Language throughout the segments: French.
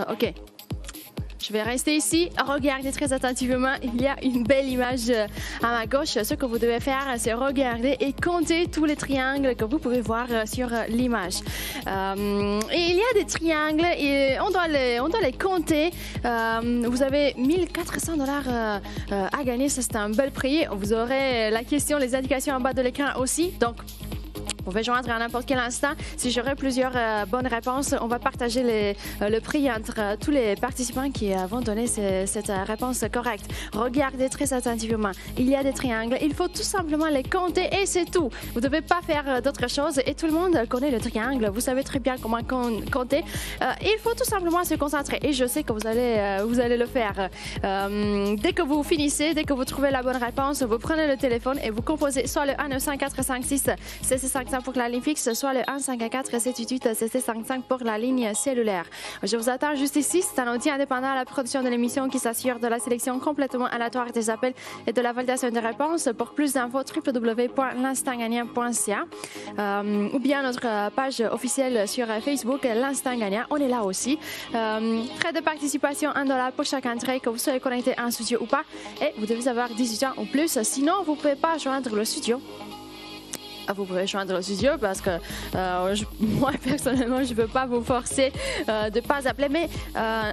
OK. Je vais rester ici. Regardez très attentivement. Il y a une belle image à ma gauche. Ce que vous devez faire, c'est regarder et compter tous les triangles que vous pouvez voir sur l'image. Et il y a des triangles et on doit les compter. Vous avez 1400 $ à gagner. Ça, c'est un bel prix. Vous aurez la question, les indications en bas de l'écran aussi. Donc, vous pouvez joindre à n'importe quel instant. Si j'aurai plusieurs bonnes réponses, on va partager le prix entre tous les participants qui vont donner cette réponse correcte. Regardez très attentivement. Il y a des triangles. Il faut tout simplement les compter et c'est tout. Vous ne devez pas faire d'autres choses et tout le monde connaît le triangle. Vous savez très bien comment compter. Il faut tout simplement se concentrer et je sais que vous allez le faire. Dès que vous finissez, dès que vous trouvez la bonne réponse, vous prenez le téléphone et vous composez soit le 1-900-456 CC55 pour la ligne fixe, soit le 1-514-788 CC55 pour la ligne cellulaire. Je vous attends juste ici. C'est un outil indépendant à la production de l'émission qui s'assure de la sélection complètement aléatoire des appels et de la validation des réponses. Pour plus d'infos, www.l'instantgagnant.ca ou bien notre page officielle sur Facebook, l'Instant Gagnant. On est là aussi. Frais de participation, $1 pour chaque entrée, que vous soyez connecté en studio ou pas. Et vous devez avoir 18 ans ou plus. Sinon, vous ne pouvez pas joindre le studio. Vous pouvez joindre le studio parce que moi, personnellement, je ne veux pas vous forcer de ne pas appeler, mais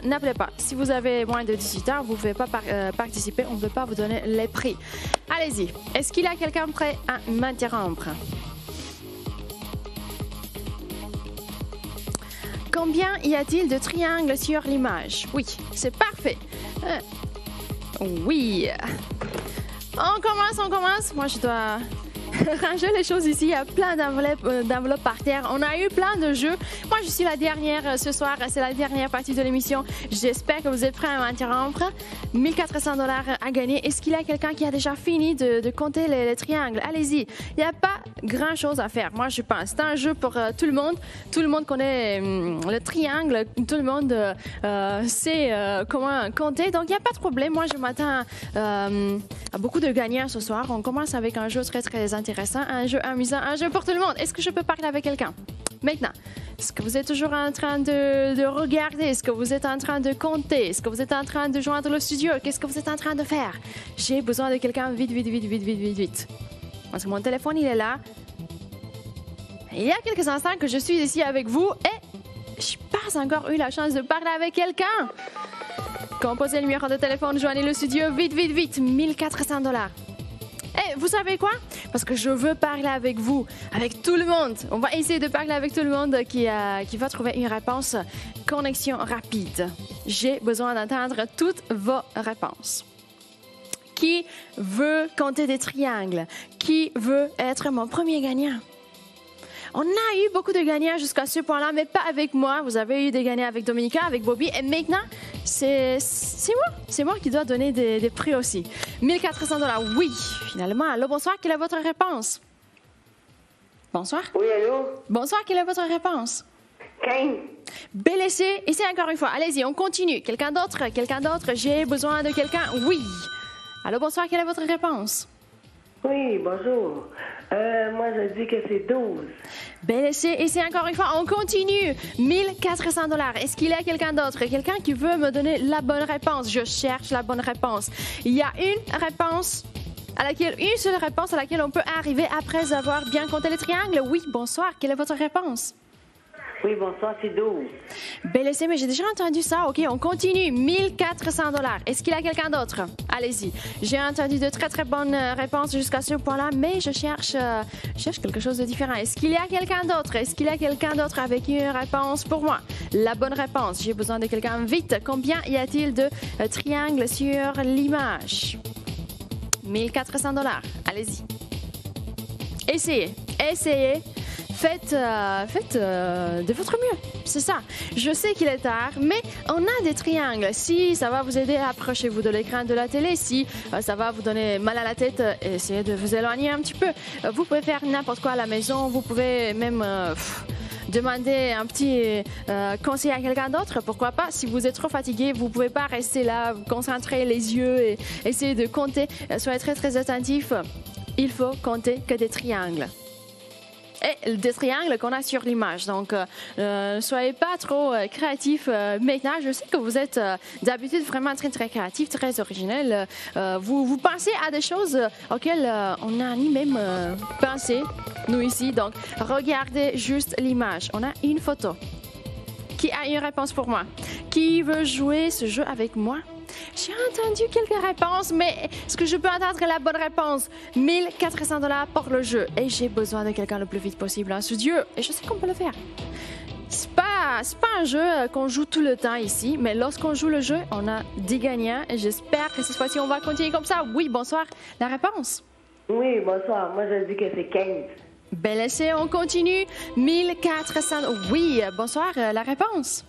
n'appelez pas. Si vous avez moins de 18 ans, vous ne pouvez pas participer, on ne peut pas vous donner les prix. Allez-y. Est-ce qu'il y a quelqu'un prêt à m'interrompre? Combien y a-t-il de triangles sur l'image? Oui, c'est parfait. Oui. On commence. Moi, je dois ranger les choses ici. Il y a plein d'enveloppes par terre. On a eu plein de jeux. Moi, je suis la dernière ce soir. C'est la dernière partie de l'émission. J'espère que vous êtes prêts à m'interrompre. 1400 $ à gagner. Est-ce qu'il y a quelqu'un qui a déjà fini de compter les triangles? Allez-y. Il n'y a pas grand-chose à faire. Moi, je pense. C'est un jeu pour tout le monde. Tout le monde connaît le triangle. Tout le monde sait comment compter. Donc, il n'y a pas de problème. Moi, je m'attends à beaucoup de gagnants ce soir. On commence avec un jeu très, très intéressant, un jeu amusant, un jeu pour tout le monde. Est-ce que je peux parler avec quelqu'un? Maintenant, est-ce que vous êtes toujours en train de regarder? Est-ce que vous êtes en train de compter? Est-ce que vous êtes en train de joindre le studio? Qu'est-ce que vous êtes en train de faire? J'ai besoin de quelqu'un vite. Parce que mon téléphone, il est là. Il y a quelques instants que je suis ici avec vous et je n'ai pas encore eu la chance de parler avec quelqu'un. Composez le numéro de téléphone, joignez le studio vite. 1400 $. Et vous savez quoi? Parce que je veux parler avec vous, avec tout le monde. On va essayer de parler avec tout le monde qui va trouver une réponse. Connexion rapide. J'ai besoin d'entendre toutes vos réponses. Qui veut compter des triangles? Qui veut être mon premier gagnant? On a eu beaucoup de gagnants jusqu'à ce point-là, mais pas avec moi. Vous avez eu des gagnants avec Dominica, avec Bobby. Et maintenant, c'est moi. C'est moi qui dois donner des prix aussi. 1400 $. Oui, finalement. Allô, bonsoir. Quelle est votre réponse? Bonsoir. Oui, allô? Bonsoir. Quelle est votre réponse? 15. Bel essai. Essai encore une fois. Allez-y, on continue. Quelqu'un d'autre? J'ai besoin de quelqu'un? Oui. Allô, bonsoir. Quelle est votre réponse? Oui, bonjour. Moi, je dis que c'est 12. Bel essai. Et c'est encore une fois, on continue. 1400 $. Est-ce qu'il y a quelqu'un d'autre? Quelqu'un qui veut me donner la bonne réponse? Je cherche la bonne réponse. Il y a une seule réponse à laquelle on peut arriver après avoir bien compté les triangles. Oui, bonsoir. Quelle est votre réponse? Oui, bonsoir, c'est 12. Bel essai, mais j'ai déjà entendu ça. OK, on continue. 1400 $. Est-ce qu'il y a quelqu'un d'autre? Allez-y. J'ai entendu de très, très bonnes réponses jusqu'à ce point-là, mais je cherche quelque chose de différent. Est-ce qu'il y a quelqu'un d'autre? Est-ce qu'il y a quelqu'un d'autre avec une réponse pour moi? La bonne réponse. J'ai besoin de quelqu'un vite. Combien y a-t-il de triangles sur l'image? 1400 $. Allez-y. Essayez. Faites de votre mieux, c'est ça. Je sais qu'il est tard, mais on a des triangles. Si ça va vous aider, approchez-vous de l'écran de la télé. Si ça va vous donner mal à la tête, essayez de vous éloigner un petit peu. Vous pouvez faire n'importe quoi à la maison. Vous pouvez même demander un petit conseil à quelqu'un d'autre. Pourquoi pas? Si vous êtes trop fatigué, vous ne pouvez pas rester là, vous concentrer les yeux et essayer de compter. Soyez très, très attentifs. Il faut compter que des triangles. et des triangles qu'on a sur l'image. Donc, ne soyez pas trop créatifs maintenant. Je sais que vous êtes d'habitude vraiment très, très créatifs, très originels. Vous pensez à des choses auxquelles on n'a ni même pensé, nous ici. Donc, regardez juste l'image. On a une photo. Qui a une réponse pour moi? Qui veut jouer ce jeu avec moi? J'ai entendu quelques réponses, mais est-ce que je peux entendre la bonne réponse? 1400 $ pour le jeu. Et j'ai besoin de quelqu'un le plus vite possible en studio. Et je sais qu'on peut le faire. C'est pas un jeu qu'on joue tout le temps ici, mais lorsqu'on joue le jeu, on a 10 gagnants. Et j'espère que cette fois-ci, on va continuer comme ça. Oui, bonsoir. La réponse? Oui, bonsoir. Moi, je dis que c'est 15. Bel essai, on continue. 1400. Oui, bonsoir. La réponse?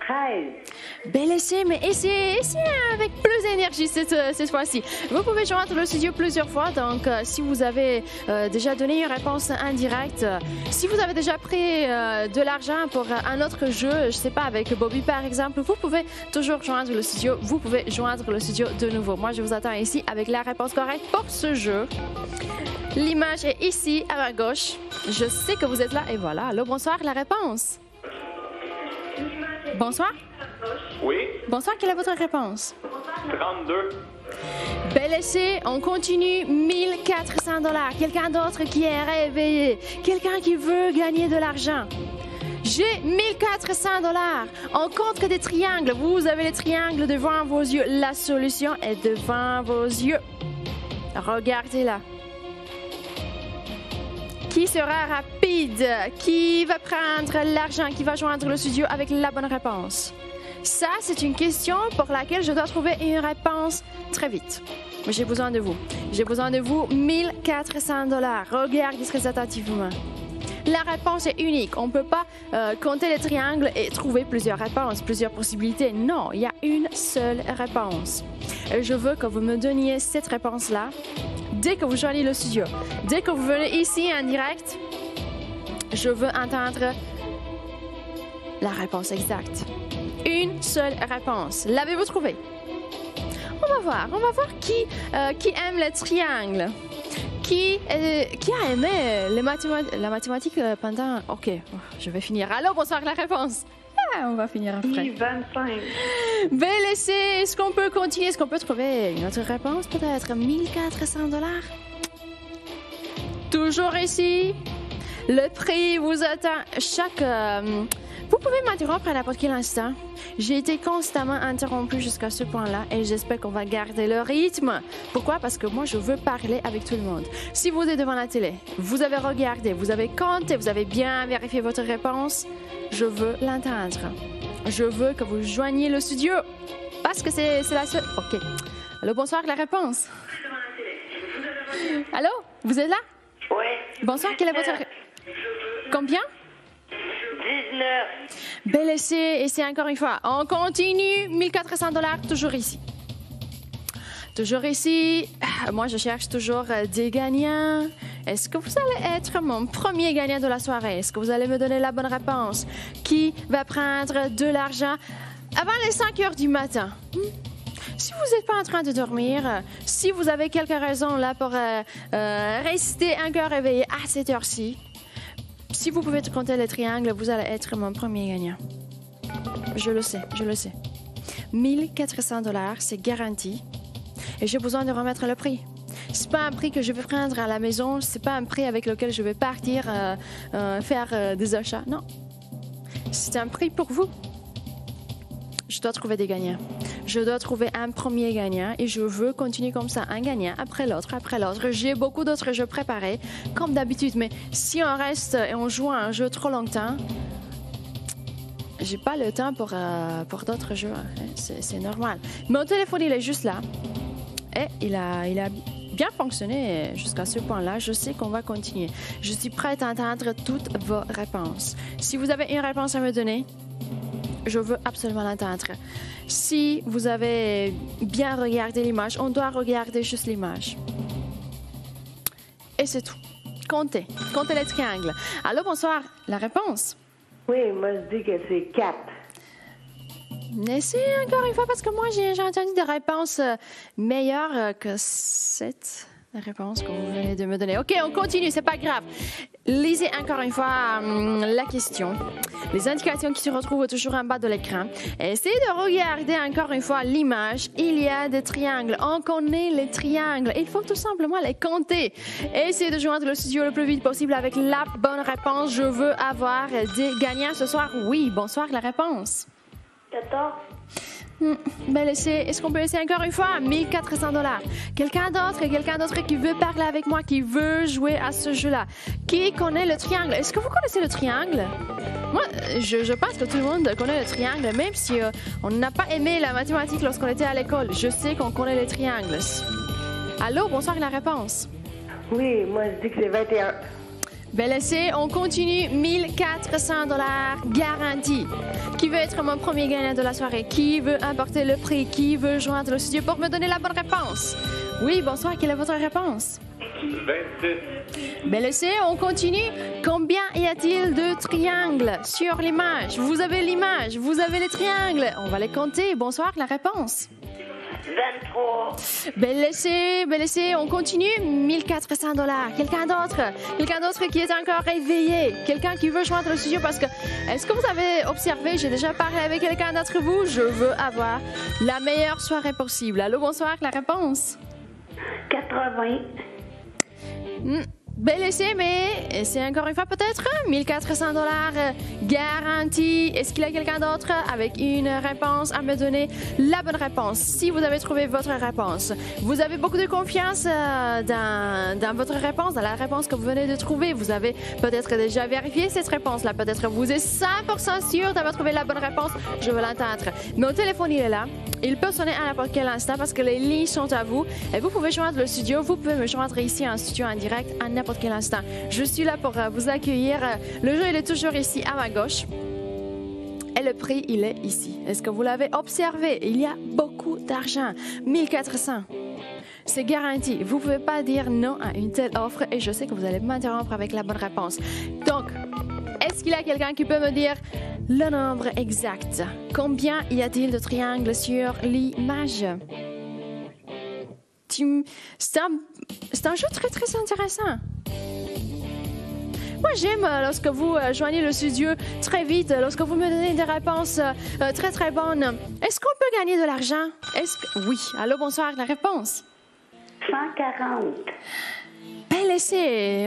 13. Bel essai, mais essayez avec plus d'énergie cette fois-ci. Vous pouvez joindre le studio plusieurs fois, donc si vous avez déjà donné une réponse indirecte, si vous avez déjà pris de l'argent pour un autre jeu, je ne sais pas, avec Bobby par exemple, vous pouvez toujours joindre le studio, vous pouvez joindre le studio de nouveau. Moi, je vous attends ici avec la réponse correcte pour ce jeu. L'image est ici, à ma gauche. Je sais que vous êtes là, et voilà. Allô, bonsoir, la réponse. Bonsoir. Oui, Bonsoir, quelle est votre réponse? 32. Bel essai, on continue. 1400 $. Quelqu'un d'autre qui est réveillé. Quelqu'un qui veut gagner de l'argent. J'ai 1400 $. On compte que des triangles. Vous avez les triangles devant vos yeux. La solution est devant vos yeux. Regardez-la. Qui sera rapide? Qui va prendre l'argent? Qui va joindre le studio avec la bonne réponse? Ça, c'est une question pour laquelle je dois trouver une réponse très vite. Mais j'ai besoin de vous. J'ai besoin de vous. 1400 $. Regardez très attentivement. La réponse est unique. On ne peut pas compter les triangles et trouver plusieurs réponses, plusieurs possibilités. Non, il y a une seule réponse. Et je veux que vous me donniez cette réponse-là dès que vous joignez le studio. Dès que vous venez ici en direct, je veux entendre la réponse exacte. Une seule réponse. L'avez-vous trouvé? On va voir qui aime les triangles. Qui a aimé la mathématique pendant... OK, je vais finir. Allô, bonsoir, la réponse. On va finir après. 25. Bel essai. Est-ce qu'on peut continuer? Est-ce qu'on peut trouver une autre réponse? Peut-être 1400 $. Toujours ici. Le prix vous attend. Vous pouvez m'interrompre à n'importe quel instant. J'ai été constamment interrompue jusqu'à ce point-là et j'espère qu'on va garder le rythme. Pourquoi? Parce que moi, je veux parler avec tout le monde. Si vous êtes devant la télé, vous avez regardé, vous avez compté, vous avez bien vérifié votre réponse, je veux l'entendre. Je veux que vous joigniez le studio parce que c'est la seule... OK. Allô, bonsoir, la réponse. Allô, vous êtes là? Oui. Bonsoir, quelle est votre... Combien? 19. Bel essai, et c'est encore une fois. On continue, 1400 $, toujours ici. Toujours ici. Moi, je cherche toujours des gagnants. Est-ce que vous allez être mon premier gagnant de la soirée? Est-ce que vous allez me donner la bonne réponse? Qui va prendre de l'argent avant les 5 heures du matin? Si vous n'êtes pas en train de dormir, si vous avez quelques raisons là pour rester encore réveillé à cette heure-ci, si vous pouvez compter les triangles, vous allez être mon premier gagnant. Je le sais. 1400 $, c'est garanti. Et j'ai besoin de remettre le prix. C'est pas un prix que je vais prendre à la maison, c'est pas un prix avec lequel je vais partir faire des achats. Non. C'est un prix pour vous. Je dois trouver des gagnants. Je dois trouver un premier gagnant et je veux continuer comme ça, un gagnant après l'autre, après l'autre. J'ai beaucoup d'autres jeux préparés, comme d'habitude, mais si on reste et on joue à un jeu trop longtemps, j'ai pas le temps pour d'autres jeux. C'est normal. Mon téléphone, il est juste là. Et il a bien fonctionné jusqu'à ce point-là. Je sais qu'on va continuer. Je suis prête à entendre toutes vos réponses. Si vous avez une réponse à me donner, je veux absolument l'entendre. Si vous avez bien regardé l'image, on doit regarder juste l'image. Et c'est tout. Comptez les triangles. Allô, bonsoir. La réponse? Oui, moi, je dis que c'est 4. Essayez encore une fois parce que moi, j'ai entendu des réponses meilleures que 7. la réponse que vous venez de me donner. OK, on continue, c'est pas grave. Lisez encore une fois la question. Les indications qui se retrouvent toujours en bas de l'écran. Essayez de regarder encore une fois l'image. Il y a des triangles. On connaît les triangles. Il faut tout simplement les compter. Essayez de joindre le studio le plus vite possible avec la bonne réponse. Je veux avoir des gagnants ce soir. Oui, bonsoir, la réponse. 14. Ben est-ce qu'on peut essayer encore une fois? 1400 $. Quelqu'un d'autre qui veut parler avec moi, qui veut jouer à ce jeu-là. Qui connaît le triangle? Est-ce que vous connaissez le triangle? Moi, je pense que tout le monde connaît le triangle, même si on n'a pas aimé la mathématique lorsqu'on était à l'école. Je sais qu'on connaît les triangles. Allô, bonsoir, la réponse. Oui, moi je dis que c'est 21. Ben on continue. 1400 $ garantis. Qui veut être mon premier gagnant de la soirée? Qui veut emporter le prix? Qui veut joindre le studio pour me donner la bonne réponse? Oui, bonsoir, quelle est votre réponse? 26. Ben on continue. Combien y a-t-il de triangles sur l'image? Vous avez l'image, vous avez les triangles. On va les compter. Bonsoir, la réponse. 23. Ben on continue. 1400 $. Quelqu'un d'autre qui est encore réveillé. Quelqu'un qui veut joindre le studio parce que, est-ce que vous avez observé, j'ai déjà parlé avec quelqu'un d'entre vous, je veux avoir la meilleure soirée possible. Allô, bonsoir, la réponse. 80. Ben mais c'est encore une fois peut-être 1400 $ garantis. Est-ce qu'il y a quelqu'un d'autre avec une réponse à me donner la bonne réponse? Si vous avez trouvé votre réponse, vous avez beaucoup de confiance dans votre réponse, dans la réponse que vous venez de trouver. Vous avez peut-être déjà vérifié cette réponse-là. Peut-être vous êtes 100% sûr d'avoir trouvé la bonne réponse. Je veux l'entendre. Mon téléphone, il est là. Il peut sonner à n'importe quel instant parce que les lignes sont à vous. Et vous pouvez joindre le studio. Vous pouvez me joindre ici en studio en direct à n'importe quel instant. Je suis là pour vous accueillir. Le jeu, il est toujours ici à ma gauche. Et le prix, il est ici. Est-ce que vous l'avez observé? Il y a beaucoup d'argent. 1400. C'est garanti. Vous ne pouvez pas dire non à une telle offre et je sais que vous allez m'interrompre avec la bonne réponse. Donc, est-ce qu'il y a quelqu'un qui peut me dire le nombre exact? Combien y a-t-il de triangles sur l'image? C'est un jeu très, très intéressant. Moi, j'aime lorsque vous joignez le studio très vite, lorsque vous me donnez des réponses très, très bonnes. Est-ce qu'on peut gagner de l'argent? Oui. Allô, bonsoir, la réponse. 140. Ben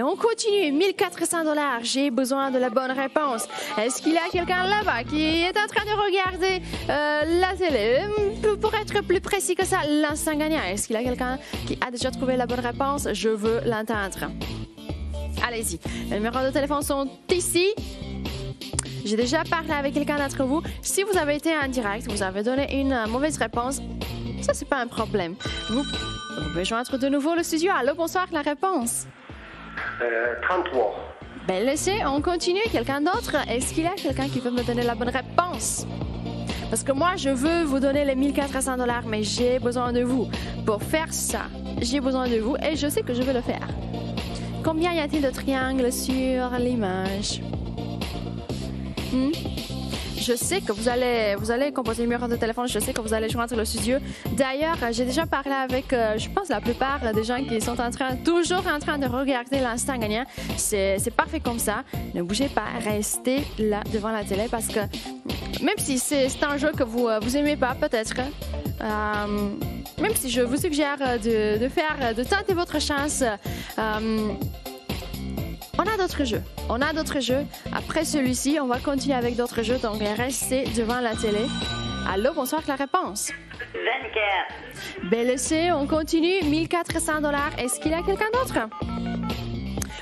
on continue. 1400 $. J'ai besoin de la bonne réponse. Est-ce qu'il y a quelqu'un là-bas qui est en train de regarder la télé? Pour être plus précis que ça, l'instant gagnant. Est-ce qu'il y a quelqu'un qui a déjà trouvé la bonne réponse? Je veux l'entendre. Allez-y. Les numéros de téléphone sont ici. J'ai déjà parlé avec quelqu'un d'entre vous. Si vous avez été en direct, vous avez donné une mauvaise réponse, ça, c'est pas un problème. Vous pouvez joindre de nouveau le studio. Allô, bonsoir, la réponse. 33. Ben, on continue. Quelqu'un d'autre? Est-ce qu'il y a quelqu'un qui peut me donner la bonne réponse? Parce que moi, je veux vous donner les 1400 $, mais j'ai besoin de vous. Pour faire ça, j'ai besoin de vous et je sais que je vais le faire. Combien y a-t-il de triangles sur l'image? Je sais que vous allez composer le numéro de téléphone. Je sais que vous allez joindre le studio. D'ailleurs, j'ai déjà parlé avec, je pense, la plupart des gens qui sont toujours en train de regarder l'instant gagnant. C'est parfait comme ça. Ne bougez pas. Restez là devant la télé parce que même si c'est un jeu que vous aimez pas, peut-être, même si je vous suggère de tenter votre chance, on a d'autres jeux. Après celui-ci, on va continuer avec d'autres jeux. Donc, restez devant la télé. Allô, bonsoir, la réponse. 24. Ben, on continue. 1400 $. Est-ce qu'il y a quelqu'un d'autre?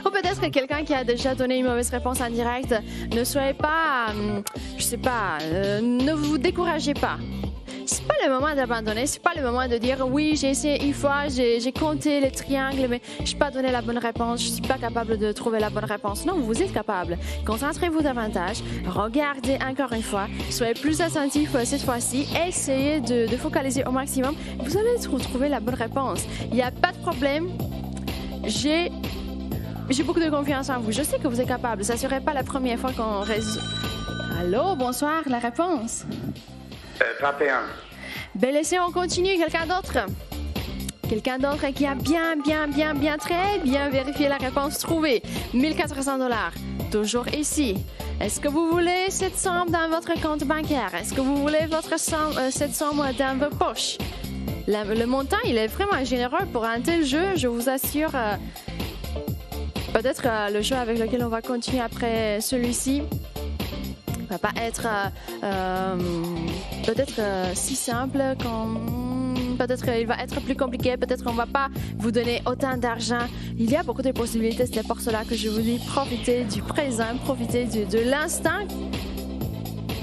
Ou peut-être que quelqu'un qui a déjà donné une mauvaise réponse en direct. Ne soyez pas, ne vous découragez pas. C'est pas le moment d'abandonner, c'est pas le moment de dire oui, j'ai essayé une fois, j'ai compté les triangles, mais je n'ai pas donné la bonne réponse, je suis pas capable de trouver la bonne réponse. Non, vous êtes capable. Concentrez-vous davantage, regardez encore une fois, soyez plus attentif cette fois-ci, essayez de focaliser au maximum. Vous allez trouver la bonne réponse. Il n'y a pas de problème. J'ai beaucoup de confiance en vous. Je sais que vous êtes capable. Ça ne serait pas la première fois qu'on résout. Allô, bonsoir, la réponse. 31. Ben, on continue. Quelqu'un d'autre? Quelqu'un d'autre qui a très bien vérifié la réponse trouvée. 1400 $. Toujours ici. Est-ce que vous voulez cette somme dans votre compte bancaire? Est-ce que vous voulez cette somme dans vos poches? Le montant, il est vraiment généreux pour un tel jeu, je vous assure. Peut-être le jeu avec lequel on va continuer après celui-ci va pas être peut-être si simple peut-être il va être plus compliqué, peut-être on va pas vous donner autant d'argent. Il y a beaucoup de possibilités, c'est pour cela que je vous dis profitez du présent, profitez de l'instant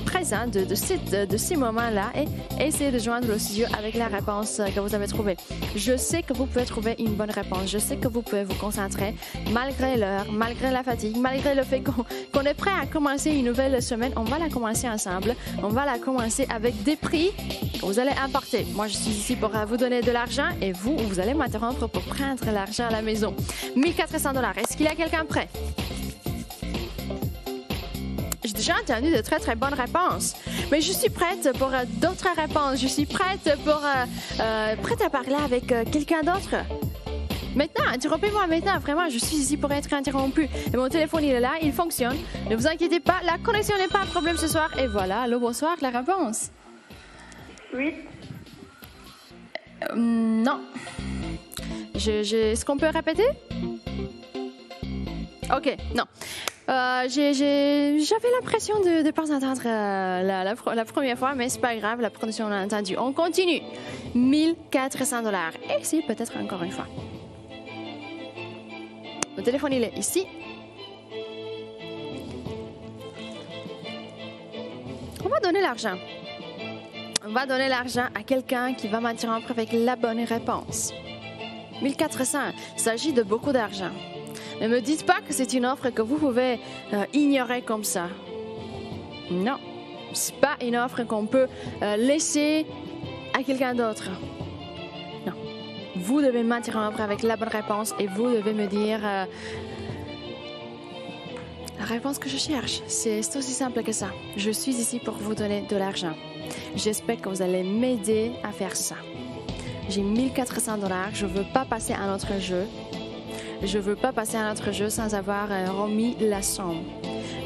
présent, de ces moments-là et essayez de joindre le studio avec la réponse que vous avez trouvée. Je sais que vous pouvez trouver une bonne réponse, je sais que vous pouvez vous concentrer malgré l'heure, malgré la fatigue, malgré le fait qu'on est prêt à commencer une nouvelle semaine. On va la commencer ensemble, on va la commencer avec des prix que vous allez importer. Moi, je suis ici pour vous donner de l'argent et vous allez m'interrompre pour prendre l'argent à la maison. 1400 $. Est-ce qu'il y a quelqu'un prêt? J'ai déjà entendu de très bonnes réponses, mais je suis prête pour d'autres réponses. Je suis prête prête à parler avec quelqu'un d'autre. Maintenant, interrompez-moi maintenant. Vraiment, je suis ici pour être interrompue. Et mon téléphone, il est là, il fonctionne. Ne vous inquiétez pas, la connexion n'est pas un problème ce soir. Et voilà, allô, bonsoir, la réponse. Oui. Non. Est-ce qu'on peut répéter? OK, non. J'avais l'impression de ne pas entendre la première fois, mais c'est pas grave, la production l'a entendu. On continue. 1400 $. Et ici, peut-être encore une fois. Le téléphone, il est ici. On va donner l'argent. On va donner l'argent à quelqu'un qui va m'interrompre avec la bonne réponse. 1400, il s'agit de beaucoup d'argent. Ne me dites pas que c'est une offre que vous pouvez ignorer comme ça. Non, c'est pas une offre qu'on peut laisser à quelqu'un d'autre. Non, vous devez m'interrompre avec la bonne réponse et vous devez me dire la réponse que je cherche. C'est aussi simple que ça. Je suis ici pour vous donner de l'argent. J'espère que vous allez m'aider à faire ça. J'ai 1400 $. Je ne veux pas passer à un autre jeu. Je ne veux pas passer à un autre jeu sans avoir remis la somme.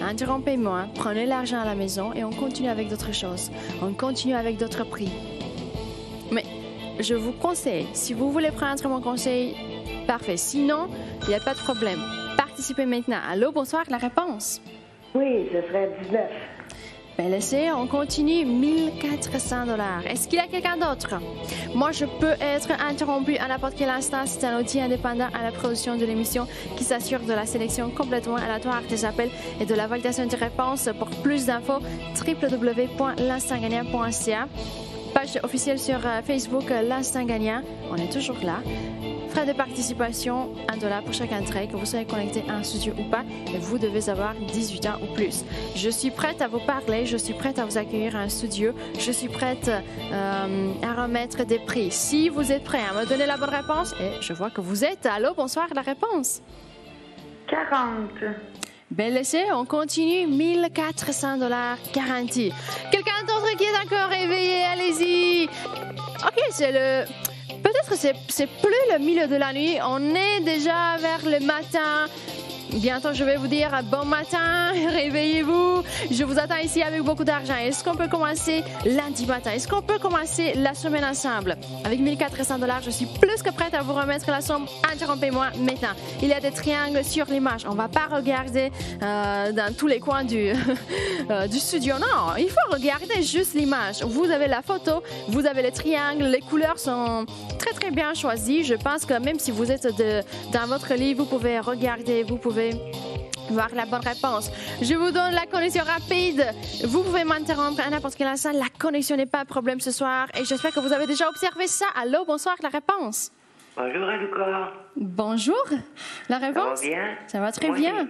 Interrompez-moi, prenez l'argent à la maison et on continue avec d'autres choses. On continue avec d'autres prix. Mais je vous conseille, si vous voulez prendre mon conseil, parfait. Sinon, il n'y a pas de problème. Participez maintenant. Allô, bonsoir, la réponse? Oui, ce serait 19. Ben laissez, on continue. 1400 $. Est-ce qu'il y a quelqu'un d'autre? Moi, je peux être interrompue à n'importe quel instant. C'est un outil indépendant à la production de l'émission qui s'assure de la sélection complètement aléatoire des appels et de la validation des réponses. Pour plus d'infos, www.l'instantgagnant.ca. Page officielle sur Facebook, l'Instant Gagnant. On est toujours là. Frais de participation, $1 pour chaque entrée, que vous soyez connecté à un studio ou pas, et vous devez avoir 18 ans ou plus. Je suis prête à vous parler, je suis prête à vous accueillir à un studio, je suis prête à remettre des prix. Si vous êtes prêts à me donner la bonne réponse, et je vois que vous êtes. Allô, bonsoir, la réponse? 40. Ben laissez, on continue. 1400 $ garantis. Quelqu'un d'autre qui est encore réveillé, allez-y. OK, peut-être c'est plus le milieu de la nuit. On est déjà vers le matin. Bientôt, je vais vous dire bon matin, réveillez-vous. Je vous attends ici avec beaucoup d'argent. Est-ce qu'on peut commencer lundi matin? Est-ce qu'on peut commencer la semaine ensemble? Avec 1400 $, je suis plus que prête à vous remettre la somme. Interrompez-moi maintenant. Il y a des triangles sur l'image. On ne va pas regarder dans tous les coins du studio. Non, il faut regarder juste l'image. Vous avez la photo, vous avez les triangles. Les couleurs sont très, très bien choisies. Je pense que même si vous êtes dans votre lit, vous pouvez regarder, vous pouvez voir la bonne réponse. Je vous donne la connexion rapide. Vous pouvez m'interrompre à n'importe quel instant. La connexion n'est pas un problème ce soir et j'espère que vous avez déjà observé ça. Allô, bonsoir, la réponse. Bonjour, Alucard. Bonjour, la réponse. Ça va bien? Ça va très Moi, bien.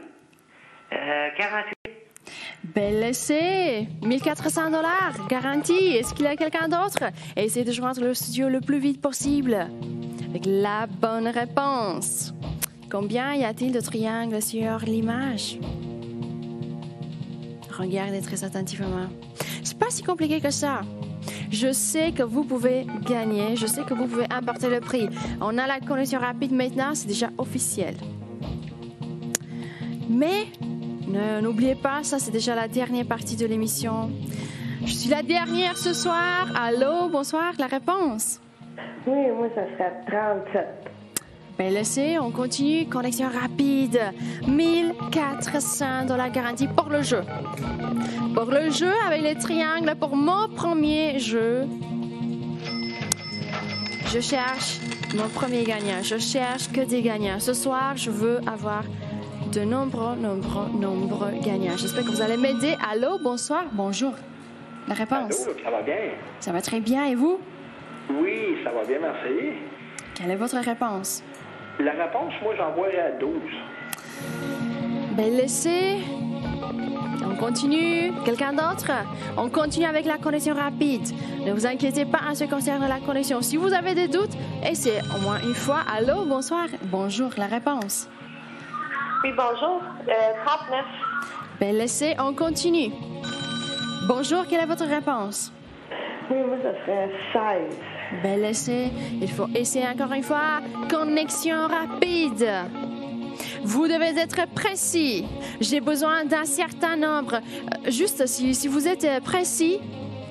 48. Bel essai. 1400 $, garantie. Est-ce qu'il y a quelqu'un d'autre? Essayez de joindre le studio le plus vite possible avec la bonne réponse. Combien y a-t-il de triangles sur l'image? Regardez très attentivement. C'est pas si compliqué que ça. Je sais que vous pouvez gagner. Je sais que vous pouvez emporter le prix. On a la connexion rapide maintenant. C'est déjà officiel. Mais n'oubliez pas, ça c'est déjà la dernière partie de l'émission. Je suis la dernière ce soir. Allô, bonsoir, la réponse? Oui, moi, ça serait 37. Ben laissez, on continue. Connexion rapide. 1400 $ garantie pour le jeu. Pour le jeu avec les triangles, pour mon premier jeu. Je cherche mon premier gagnant. Je cherche que des gagnants. Ce soir, je veux avoir de nombreux gagnants. J'espère que vous allez m'aider. Allô, bonsoir, bonjour. La réponse? Allô, ça va bien? Ça va très bien. Et vous? Oui, ça va bien, merci. Quelle est votre réponse? La réponse, moi, j'envoie à 12. Ben laissez. On continue. Quelqu'un d'autre? On continue avec la connexion rapide. Ne vous inquiétez pas en ce qui concerne la connexion. Si vous avez des doutes, essayez au moins une fois. Allô, bonsoir. Bonjour, la réponse. Oui, bonjour. 39. Ben laissez, on continue. Bonjour, quelle est votre réponse? Oui, moi, ça serait 16. Ben laissez, il faut essayer encore une fois. Connexion rapide. Vous devez être précis. J'ai besoin d'un certain nombre. Juste si vous êtes précis,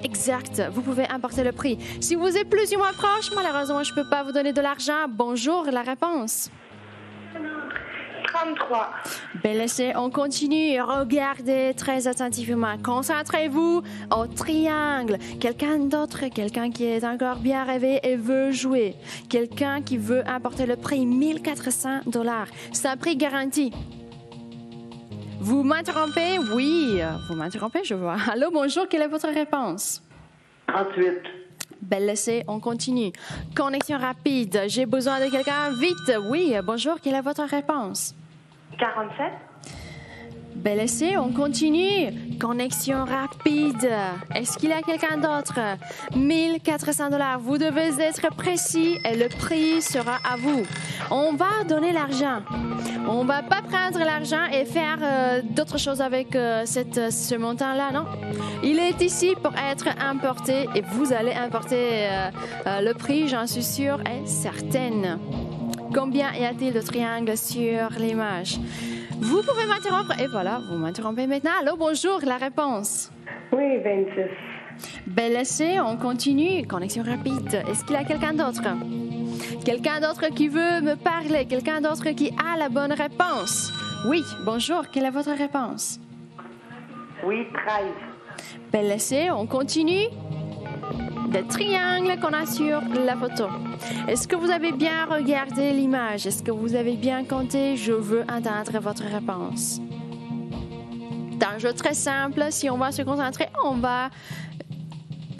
exact, vous pouvez emporter le prix. Si vous êtes plus ou moins proche, malheureusement, je ne peux pas vous donner de l'argent. Bonjour, la réponse. 33. Ben laissez, on continue. Regardez très attentivement. Concentrez-vous au triangle. Quelqu'un d'autre, quelqu'un qui est encore bien rêvé et veut jouer. Quelqu'un qui veut emporter le prix 1400 $. C'est un prix garanti. Vous m'interrompez? Oui, vous m'interrompez, je vois. Allô, bonjour, quelle est votre réponse? 38. Ben laissez, on continue. Connexion rapide. J'ai besoin de quelqu'un vite. Oui, bonjour, quelle est votre réponse? 47. Ben laissez, on continue. Connexion rapide. Est-ce qu'il y a quelqu'un d'autre? 1400 $. Vous devez être précis et le prix sera à vous. On va donner l'argent. On va pas prendre l'argent et faire d'autres choses avec ce montant-là, non? Il est ici pour être importé et vous allez importer le prix, j'en suis sûre et certaine. Combien y a-t-il de triangles sur l'image? Vous pouvez m'interrompre. Et voilà, vous m'interrompez maintenant. Allô, bonjour, la réponse. Oui, 26. Ben laissez, on continue. Connexion rapide. Est-ce qu'il y a quelqu'un d'autre? Quelqu'un d'autre qui veut me parler? Quelqu'un d'autre qui a la bonne réponse? Oui, bonjour, quelle est votre réponse? Oui, 13. Ben laissez, on continue. Des triangles qu'on a sur la photo. Est-ce que vous avez bien regardé l'image? Est-ce que vous avez bien compté? Je veux entendre votre réponse. C'est un jeu très simple. Si on va se concentrer, on va,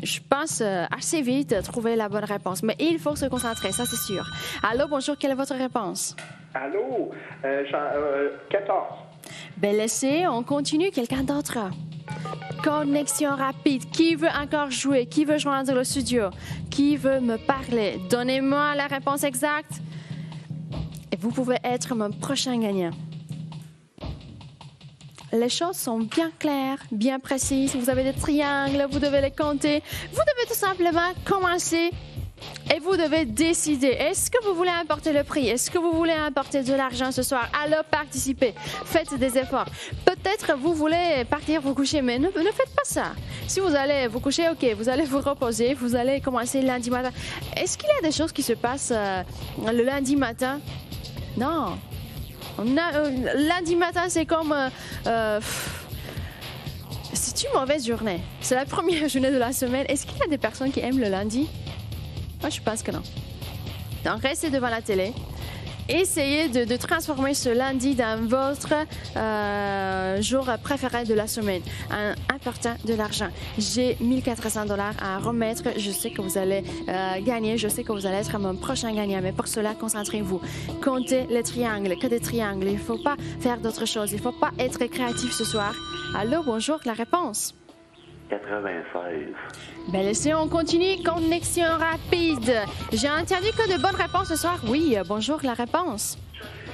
je pense, assez vite trouver la bonne réponse. Mais il faut se concentrer, ça c'est sûr. Allô, bonjour, quelle est votre réponse? Allô, 14. Ben laissez, on continue. Quelqu'un d'autre? Connexion rapide. Qui veut encore jouer? Qui veut joindre le studio? Qui veut me parler? Donnez-moi la réponse exacte et vous pouvez être mon prochain gagnant. Les choses sont bien claires, bien précises. Vous avez des triangles, vous devez les compter. Vous devez tout simplement commencer et vous devez décider. Est-ce que vous voulez emporter le prix? Est-ce que vous voulez emporter de l'argent ce soir? Alors participez, faites des efforts. Peut-être vous voulez partir vous coucher, mais ne faites pas ça. Si vous allez vous coucher, ok, vous allez vous reposer, vous allez commencer lundi matin. Est-ce qu'il y a des choses qui se passent le lundi matin? Non. Lundi matin, c'est comme... c'est une mauvaise journée. C'est la première journée de la semaine. Est-ce qu'il y a des personnes qui aiment le lundi? Moi, je pense que non. Donc, restez devant la télé. Essayez de transformer ce lundi dans votre jour préféré de la semaine. Important de l'argent. J'ai 1400 $ à remettre. Je sais que vous allez gagner. Je sais que vous allez être mon prochain gagnant. Mais pour cela, concentrez-vous. Comptez les triangles, que des triangles. Il ne faut pas faire d'autres choses. Il ne faut pas être créatif ce soir. Allô, bonjour, la réponse? 96. Ben laissez, on continue. Connexion rapide. J'ai entendu que de bonnes réponses ce soir. Oui, bonjour, la réponse.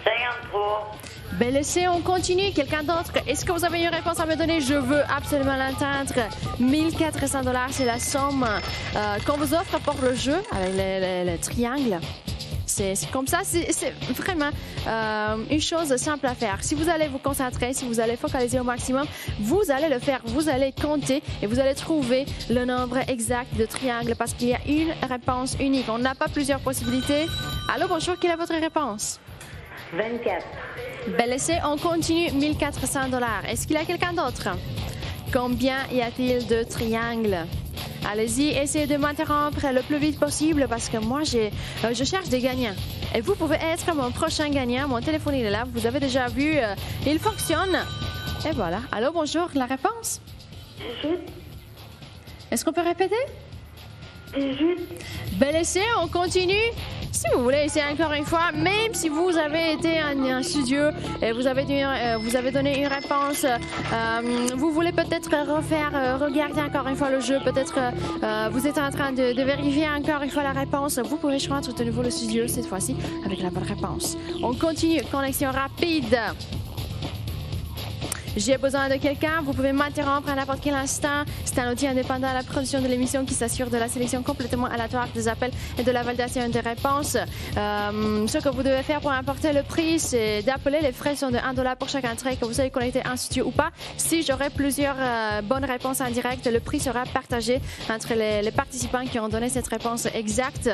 57. 3. Ben laissez, on continue. Quelqu'un d'autre? Est-ce que vous avez une réponse à me donner? Je veux absolument l'entendre. 1400 $, c'est la somme qu'on vous offre pour le jeu avec le triangle. C'est comme ça, c'est vraiment une chose simple à faire. Si vous allez vous concentrer, si vous allez focaliser au maximum, vous allez le faire. Vous allez compter et vous allez trouver le nombre exact de triangles parce qu'il y a une réponse unique. On n'a pas plusieurs possibilités. Allô, bonjour, quelle est votre réponse? 24. Ben laissez, on continue. 1400 $. Est-ce qu'il y a quelqu'un d'autre? Combien y a-t-il de triangles? Allez-y, essayez de m'interrompre le plus vite possible parce que moi, je cherche des gagnants. Et vous pouvez être mon prochain gagnant. Mon téléphone, il est là. Vous avez déjà vu, il fonctionne. Et voilà. Allô, bonjour, la réponse? 18. Est-ce qu'on peut répéter? 18. Ben laissez, on continue. Si vous voulez essayer encore une fois, même si vous avez été en studio et vous avez donné une réponse, vous voulez peut-être regarder encore une fois le jeu, peut-être vous êtes en train de vérifier encore une fois la réponse, vous pouvez joindre de nouveau le studio cette fois-ci avec la bonne réponse. On continue, connexion rapide. J'ai besoin de quelqu'un, vous pouvez m'interrompre à n'importe quel instant. C'est un outil indépendant à la production de l'émission qui s'assure de la sélection complètement aléatoire des appels et de la validation des réponses. Ce que vous devez faire pour importer le prix, c'est d'appeler. Les frais sont de 1 $ pour chaque entrée, que vous soyez connecté en studio ou pas. Si j'aurai plusieurs bonnes réponses en direct, le prix sera partagé entre les participants qui ont donné cette réponse exacte.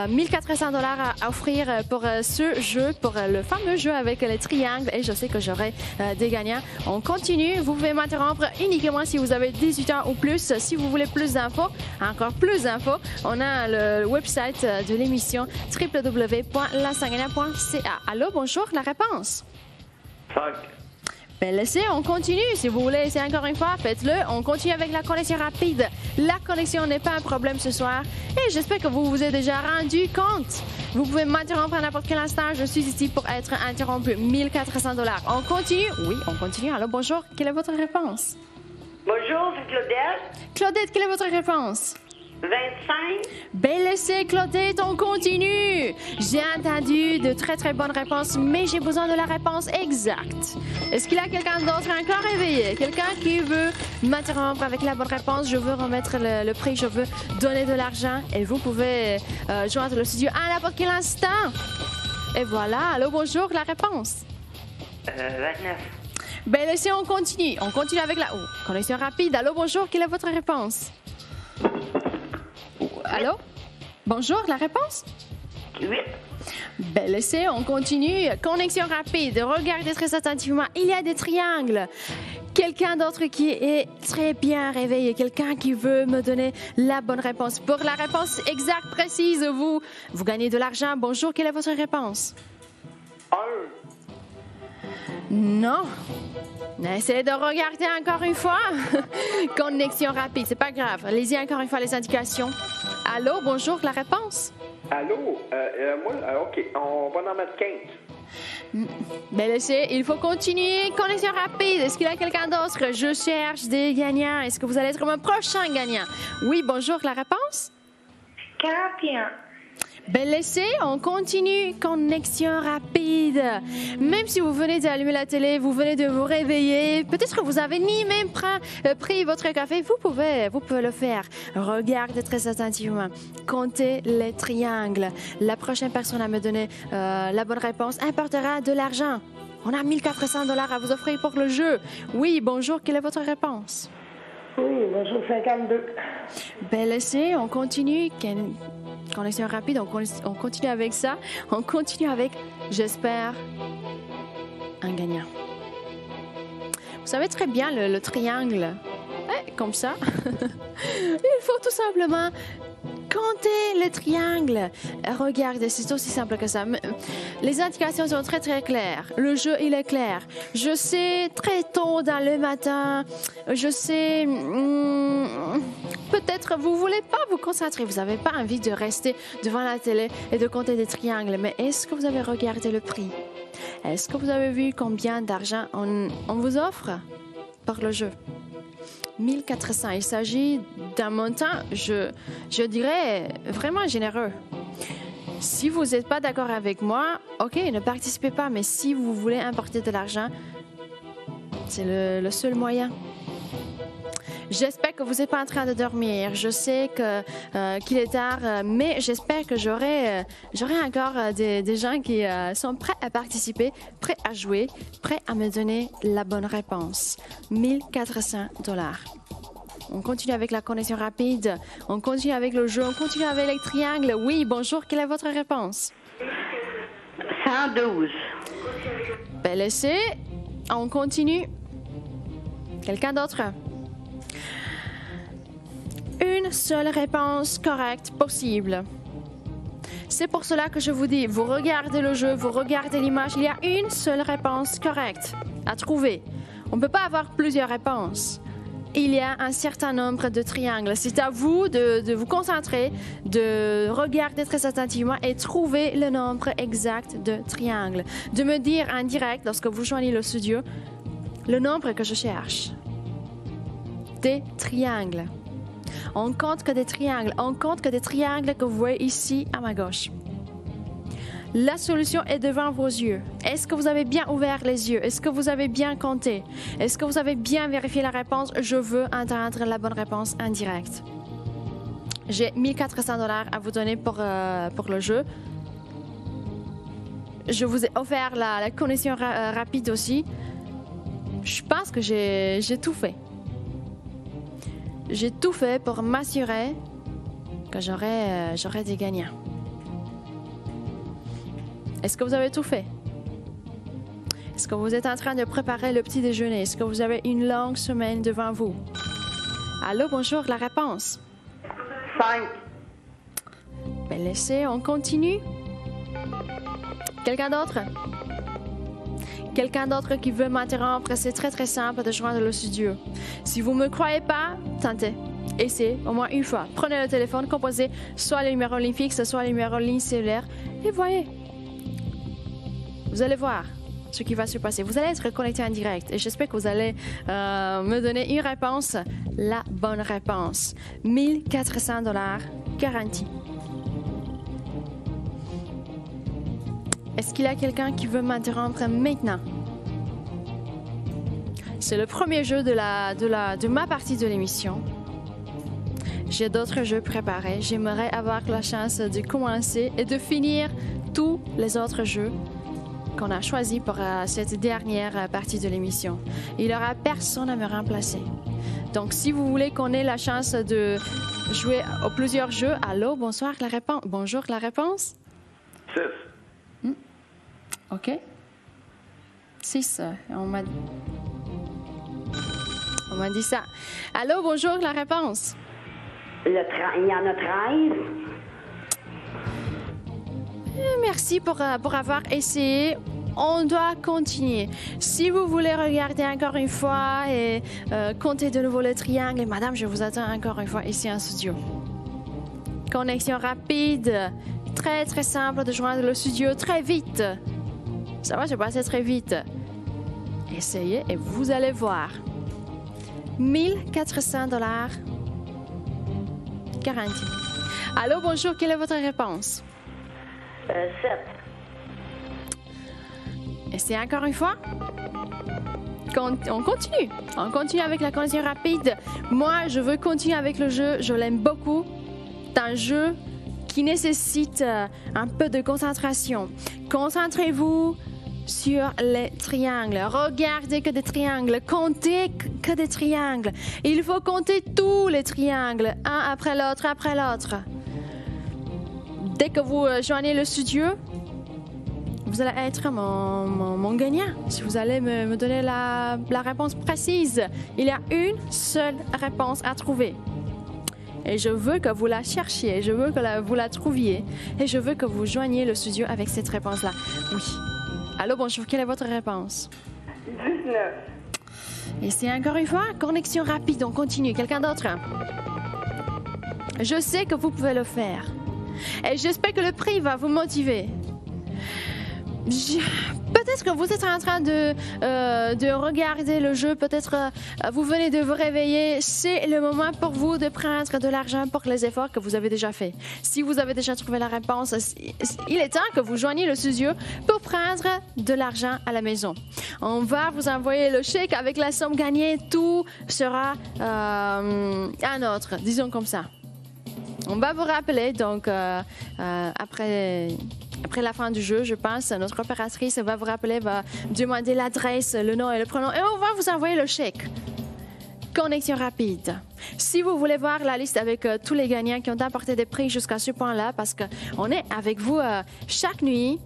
1400 $ à offrir pour ce jeu, pour le fameux jeu avec les triangles. Et je sais que j'aurai des gagnants. On continue. Vous pouvez m'interrompre uniquement si vous avez 18 ans ou plus. Si vous voulez plus d'infos, encore plus d'infos, on a le website de l'émission www.lasangana.ca. Allô, bonjour, la réponse? 5. Ben laissez, on continue. Si vous voulez essayer encore une fois, faites-le. On continue avec la connexion rapide. La connexion n'est pas un problème ce soir. Et j'espère que vous vous êtes déjà rendu compte. Vous pouvez m'interrompre à n'importe quel instant. Je suis ici pour être interrompu. 1400 $. On continue? Oui, on continue. Alors bonjour, quelle est votre réponse? Bonjour, c'est Claudette. Claudette, quelle est votre réponse? 25. Ben laissez, Claudette, on continue. J'ai entendu de très très bonnes réponses, mais j'ai besoin de la réponse exacte. Est-ce qu'il y a quelqu'un d'autre encore réveillé? Quelqu'un qui veut m'interrompre avec la bonne réponse? Je veux remettre le prix, je veux donner de l'argent et vous pouvez joindre le studio à n'importe quel instant. Et voilà, allô, bonjour, la réponse? 29. Ben laissez, on continue. On continue avec la connexion rapide. Allô, bonjour, quelle est votre réponse? Allô? Bonjour, la réponse? 8. Ben laissez, on continue. Connexion rapide. Regardez très attentivement. Il y a des triangles. Quelqu'un d'autre qui est très bien réveillé, quelqu'un qui veut me donner la bonne réponse. Pour la réponse exacte, précise, vous gagnez de l'argent. Bonjour, quelle est votre réponse? 1. Non. Essayez de regarder encore une fois. Connexion rapide, c'est pas grave. Allez-y encore une fois les indications. Allô, bonjour, la réponse? Allô? Moi, OK, on va en mettre 15. Ben laissez, il faut continuer. Connexion rapide. Est-ce qu'il y a quelqu'un d'autre? Je cherche des gagnants. Est-ce que vous allez être mon prochain gagnant? Oui, bonjour, la réponse? 41. Ben laissez, on continue. Connexion rapide. Même si vous venez d'allumer la télé, vous venez de vous réveiller, peut-être que vous avez ni même pris votre café, vous pouvez le faire. Regardez très attentivement. Comptez les triangles. La prochaine personne à me donner la bonne réponse apportera de l'argent. On a 1400 $ à vous offrir pour le jeu. Oui, bonjour, quelle est votre réponse? Oui, bonjour, 52. Ben laissez, on continue. Connexion rapide, on continue avec ça. On continue avec, j'espère, un gagnant. Vous savez très bien le triangle. Comme ça. Il faut tout simplement compter les triangles. Regardez, c'est aussi simple que ça. Les indications sont très très claires. Le jeu, il est clair. Je sais très tôt dans le matin. Je sais... peut-être vous voulez pas vous concentrer. Vous n'avez pas envie de rester devant la télé et de compter des triangles. Mais est-ce que vous avez regardé le prix? Est-ce que vous avez vu combien d'argent on vous offre pour le jeu? 1400. Il s'agit d'un montant, je dirais, vraiment généreux. Si vous n'êtes pas d'accord avec moi, ok, ne participez pas. Mais si vous voulez importer de l'argent, c'est le seul moyen. J'espère que vous n'êtes pas en train de dormir. Je sais qu'il est tard, mais j'espère que j'aurai encore des gens qui sont prêts à participer, prêts à jouer, prêts à me donner la bonne réponse. 1400 $. On continue avec la connexion rapide. On continue avec le jeu. On continue avec les triangles. Oui, bonjour. Quelle est votre réponse? 112. Bel essai. On continue. Quelqu'un d'autre? Une seule réponse correcte possible. C'est pour cela que je vous dis, vous regardez le jeu, vous regardez l'image, il y a une seule réponse correcte à trouver. On ne peut pas avoir plusieurs réponses. Il y a un certain nombre de triangles. C'est à vous de vous concentrer, de regarder très attentivement et trouver le nombre exact de triangles. De me dire en direct, lorsque vous joignez le studio, le nombre que je cherche. Des triangles. On compte que des triangles. On compte que des triangles que vous voyez ici à ma gauche. La solution est devant vos yeux. Est-ce que vous avez bien ouvert les yeux? Est-ce que vous avez bien compté? Est-ce que vous avez bien vérifié la réponse? Je veux entendre la bonne réponse en direct. J'ai 1400 $ à vous donner pour le jeu. Je vous ai offert la connexion rapide aussi. Je pense que j'ai tout fait. J'ai tout fait pour m'assurer que j'aurai des gagnants. Est-ce que vous avez tout fait? Est-ce que vous êtes en train de préparer le petit déjeuner? Est-ce que vous avez une longue semaine devant vous? Allô, bonjour, la réponse? 5. Bel essai, on continue. Quelqu'un d'autre? Quelqu'un d'autre qui veut m'interrompre? C'est très très simple de joindre le studio. Si vous ne me croyez pas, tentez. Essayez au moins une fois. Prenez le téléphone, composez soit le numéro ligne fixe, soit le numéro ligne cellulaire et voyez. Vous allez voir ce qui va se passer. Vous allez être connecté en direct et j'espère que vous allez me donner une réponse, la bonne réponse. 1400 $ garantie. Est-ce qu'il y a quelqu'un qui veut m'interrompre maintenant? C'est le premier jeu de ma partie de l'émission. J'ai d'autres jeux préparés. J'aimerais avoir la chance de commencer et de finir tous les autres jeux qu'on a choisis pour cette dernière partie de l'émission. Il n'y aura personne à me remplacer. Donc, si vous voulez qu'on ait la chance de jouer aux plusieurs jeux, allô, bonsoir, la réponse. Bonjour, la réponse? 6. OK. 6. On m'a dit ça. Allô, bonjour, la réponse? Il y en a 13. Merci pour avoir essayé. On doit continuer. Si vous voulez regarder encore une fois et compter de nouveau le triangle, madame, je vous attends encore une fois ici en studio. Connexion rapide, très très simple de joindre le studio très vite. Ça va se passer très vite. Essayez et vous allez voir. 1400 $ garantie. Allô, bonjour, quelle est votre réponse? 7. Essayez encore une fois. On continue. On continue avec la connexion rapide. Moi, je veux continuer avec le jeu. Je l'aime beaucoup. C'est un jeu qui nécessite un peu de concentration. Concentrez-vous sur les triangles. Regardez que des triangles. Comptez que des triangles. Il faut compter tous les triangles, un après l'autre, après l'autre. Dès que vous joignez le studio, vous allez être mon gagnant. Si vous allez me donner la réponse précise, il y a une seule réponse à trouver. Et je veux que vous la cherchiez, je veux que vous la trouviez. Et je veux que vous joigniez le studio avec cette réponse-là. Oui. Allô, bonjour, quelle est votre réponse? 19. Et c'est encore une fois, connexion rapide, on continue. Quelqu'un d'autre? Je sais que vous pouvez le faire. Et j'espère que le prix va vous motiver. Peut-être peut-être que vous êtes en train de regarder le jeu, peut-être vous venez de vous réveiller. C'est le moment pour vous de prendre de l'argent pour les efforts que vous avez déjà faits. Si vous avez déjà trouvé la réponse, il est temps que vous joigniez le studio pour prendre de l'argent à la maison. On va vous envoyer le chèque avec la somme gagnée. Tout sera un autre, disons comme ça. On va vous rappeler, donc, après la fin du jeu, je pense, notre opératrice va vous rappeler, va demander l'adresse, le nom et le prénom, et on va vous envoyer le chèque. Connexion rapide. Si vous voulez voir la liste avec tous les gagnants qui ont apporté des prix jusqu'à ce point-là, parce qu'on est avec vous chaque nuit,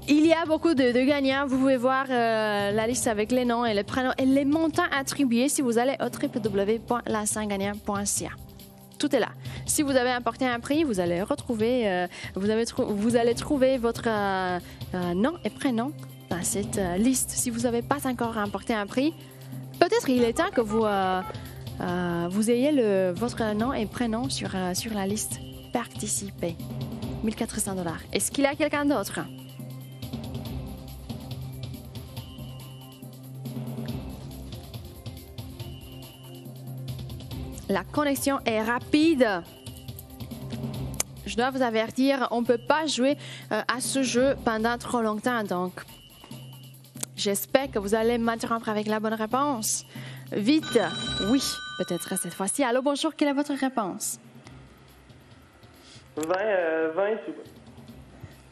il y a beaucoup de gagnants. Vous pouvez voir la liste avec les noms et les prénoms et les montants attribués si vous allez au www.la1gagnant.ca. Tout est là. Si vous avez apporté un prix, vous allez retrouver, vous allez trouver votre nom et prénom dans cette liste. Si vous n'avez pas encore apporté un prix, peut-être il est temps que vous ayez votre nom et prénom sur la liste. Participer. 1 400 $. Est-ce qu'il y a quelqu'un d'autre? La connexion est rapide. Je dois vous avertir, on ne peut pas jouer à ce jeu pendant trop longtemps. Donc, j'espère que vous allez m'interrompre avec la bonne réponse. Vite, oui, peut-être cette fois-ci. Allô, bonjour, quelle est votre réponse? 20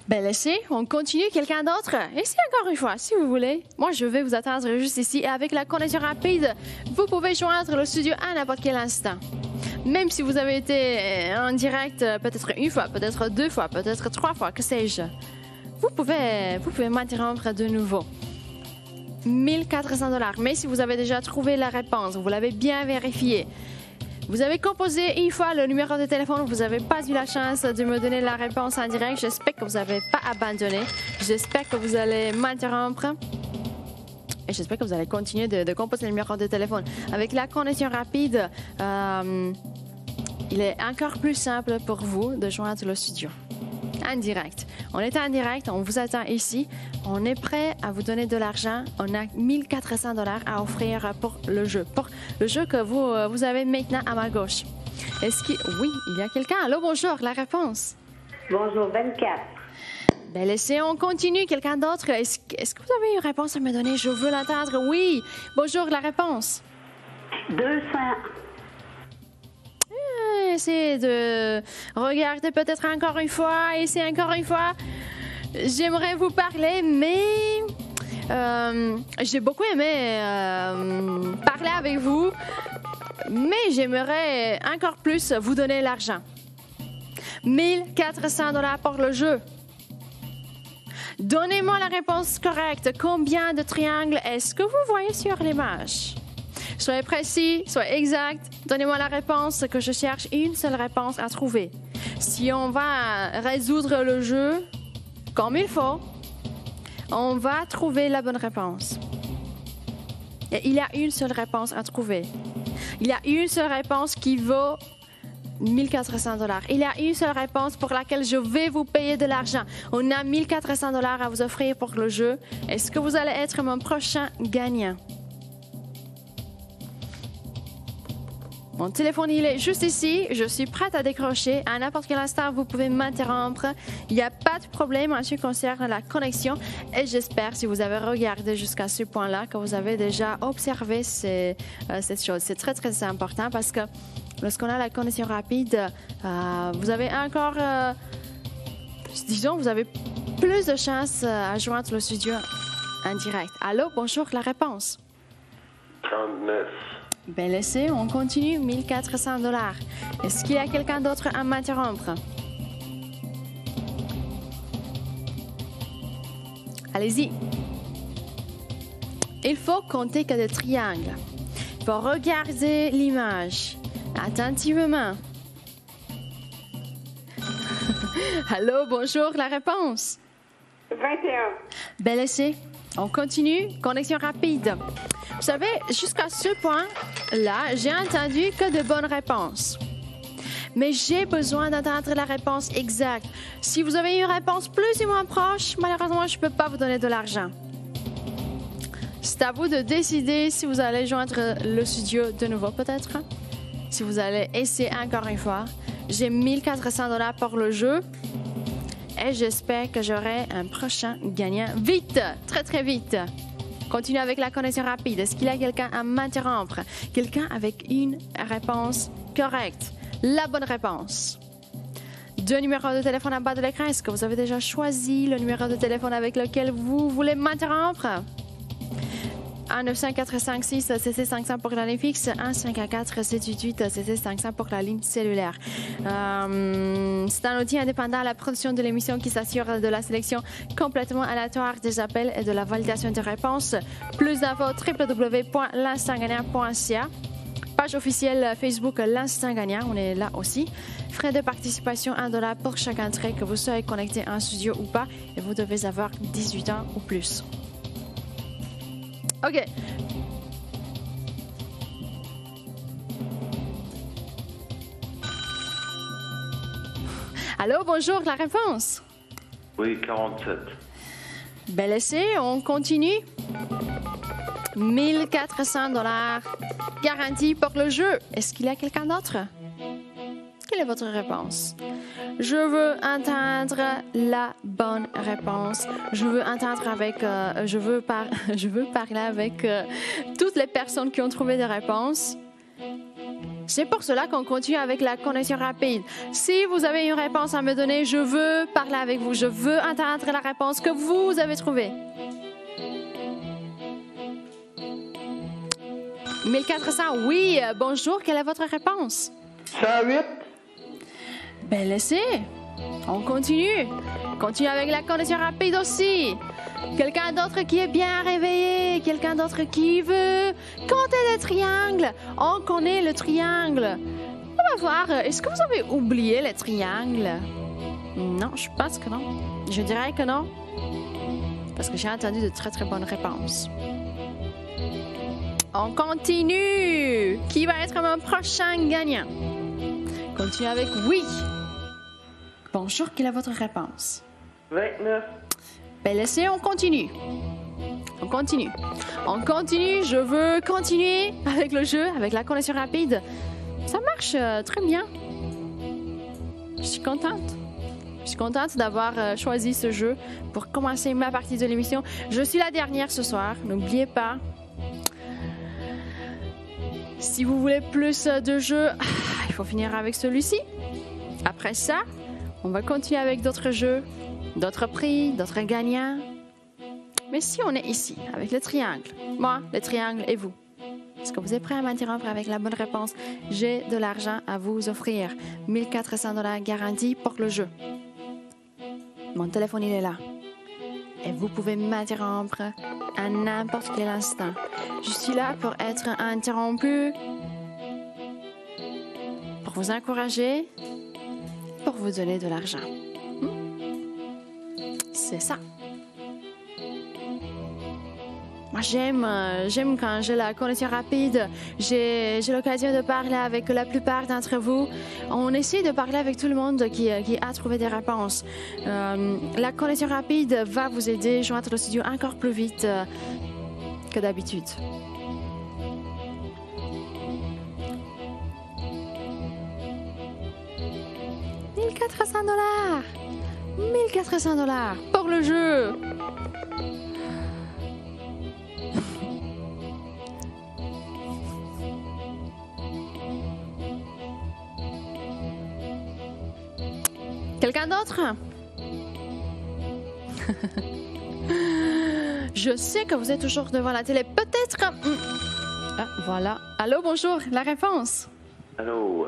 Ben, laissez, on continue. Quelqu'un d'autre? Ici, encore une fois, si vous voulez. Moi, je vais vous attendre juste ici. Et avec la connexion rapide, vous pouvez joindre le studio à n'importe quel instant. Même si vous avez été en direct peut-être une fois, peut-être deux fois, peut-être trois fois, que sais-je. Vous pouvez m'interrompre de nouveau. 1 400 $. Mais si vous avez déjà trouvé la réponse, vous l'avez bien vérifié, vous avez composé une fois le numéro de téléphone, vous n'avez pas eu la chance de me donner la réponse en direct. J'espère que vous n'avez pas abandonné. J'espère que vous allez m'interrompre. Et j'espère que vous allez continuer de composer le numéro de téléphone. Avec la connexion rapide, il est encore plus simple pour vous de joindre le studio. En direct. On est en direct, on vous attend ici. On est prêt à vous donner de l'argent. On a 1 400 $ à offrir pour le jeu. Pour le jeu que vous avez maintenant à ma gauche. Oui, il y a quelqu'un. Allô, bonjour, la réponse. Bonjour, 24. Ben, laissez, on continue. Quelqu'un d'autre? Est-ce que vous avez une réponse à me donner? Je veux l'entendre. Oui. Bonjour, la réponse. 200. Essayez de regarder peut-être encore une fois. Essayez encore une fois. J'aimerais vous parler, mais j'ai beaucoup aimé parler avec vous. Mais j'aimerais encore plus vous donner l'argent. 1 400 $ pour le jeu. Donnez-moi la réponse correcte. Combien de triangles est-ce que vous voyez sur l'image? Soyez précis, soyez exact. Donnez-moi la réponse que je cherche. Une seule réponse à trouver. Si on va résoudre le jeu comme il faut, on va trouver la bonne réponse. Et il y a une seule réponse à trouver. Il y a une seule réponse qui vaut 1 400 $. Il y a une seule réponse pour laquelle je vais vous payer de l'argent. On a 1 400 $ à vous offrir pour le jeu. Est-ce que vous allez être mon prochain gagnant? Mon téléphone, il est juste ici. Je suis prête à décrocher. À n'importe quel instant, vous pouvez m'interrompre. Il n'y a pas de problème en ce qui concerne la connexion. Et j'espère, si vous avez regardé jusqu'à ce point-là, que vous avez déjà observé cette chose. C'est très, très important parce que lorsqu'on a la connexion rapide, vous avez encore, disons, vous avez plus de chances à joindre le studio en direct. Allô, bonjour, la réponse. 39. Ben laissez, on continue. 1 400 $. Est-ce qu'il y a quelqu'un d'autre à m'interrompre? Allez-y. Il faut compter que des triangles. Il faut regarder l'image attentivement. Allô, bonjour, la réponse. 21. Ben laissez, on continue. Connexion rapide. Vous savez, jusqu'à ce point-là, j'ai entendu que de bonnes réponses. mais j'ai besoin d'entendre la réponse exacte. Si vous avez une réponse plus ou moins proche, malheureusement, je ne peux pas vous donner de l'argent. C'est à vous de décider si vous allez joindre le studio de nouveau, peut-être. Si vous allez essayer encore une fois. J'ai 1400 $ pour le jeu. Et j'espère que j'aurai un prochain gagnant vite, très très vite. Continuez avec la connexion rapide. Est-ce qu'il y a quelqu'un à m'interrompre? Quelqu'un avec une réponse correcte. La bonne réponse. 2 numéros de téléphone en bas de l'écran. Est-ce que vous avez déjà choisi le numéro de téléphone avec lequel vous voulez m'interrompre? 1-900-456 CC500 pour la ligne fixe, 1-514-788 CC500 pour la ligne cellulaire. C'est un outil indépendant à la production de l'émission qui s'assure de la sélection complètement aléatoire des appels et de la validation des réponses. Plus d'infos www.l'instantgagnant.ca. Page officielle Facebook L'Instant Gagnant, on est là aussi. Frais de participation $1 pour chaque entrée, que vous soyez connecté en studio ou pas, et vous devez avoir 18 ans ou plus. OK. Allô, bonjour, la réponse? Oui, 47. Bel essai, on continue. 1400 $ garantie pour le jeu. Est-ce qu'il y a quelqu'un d'autre? Quelle est votre réponse? Je veux entendre la bonne réponse. Je veux entendre avec... je veux parler avec toutes les personnes qui ont trouvé des réponses. C'est pour cela qu'on continue avec la connexion rapide. Si vous avez une réponse à me donner, je veux parler avec vous. Je veux entendre la réponse que vous avez trouvée. 1400, oui. Bonjour, quelle est votre réponse? 108. Bel essai. On continue. Continue avec la connexion rapide aussi. Quelqu'un d'autre qui est bien réveillé. Quelqu'un d'autre qui veut compter les triangles. On connaît le triangle. On va voir. Est-ce que vous avez oublié les triangles? Non, je pense que non. Je dirais que non. Parce que j'ai entendu de très très bonnes réponses. On continue. Qui va être mon prochain gagnant? Continue avec oui. Bonjour, quelle est votre réponse? 29. Bel essai, on continue. On continue. On continue, je veux continuer avec le jeu, avec la connexion rapide. Ça marche très bien. Je suis contente. Je suis contente d'avoir choisi ce jeu pour commencer ma partie de l'émission. Je suis la dernière ce soir, n'oubliez pas. Si vous voulez plus de jeux, il faut finir avec celui-ci. Après ça, on va continuer avec d'autres jeux, d'autres prix, d'autres gagnants. Mais si on est ici, avec le triangle, moi, le triangle et vous, est-ce que vous êtes prêts à m'interrompre avec la bonne réponse? J'ai de l'argent à vous offrir. 1400 $ garantie pour le jeu. Mon téléphone, il est là. Et vous pouvez m'interrompre à n'importe quel instant. Je suis là pour être interrompu, pour vous encourager, pour vous donner de l'argent. C'est ça. Moi, j'aime quand j'ai la connexion rapide. J'ai l'occasion de parler avec la plupart d'entre vous. On essaie de parler avec tout le monde qui a trouvé des réponses. La connexion rapide va vous aider à joindre le studio encore plus vite que d'habitude. $1400. 1400 $ pour le jeu. Quelqu'un d'autre? Je sais que vous êtes toujours devant la télé. Peut-être... Ah, voilà. Allô, bonjour. La réponse? Allô,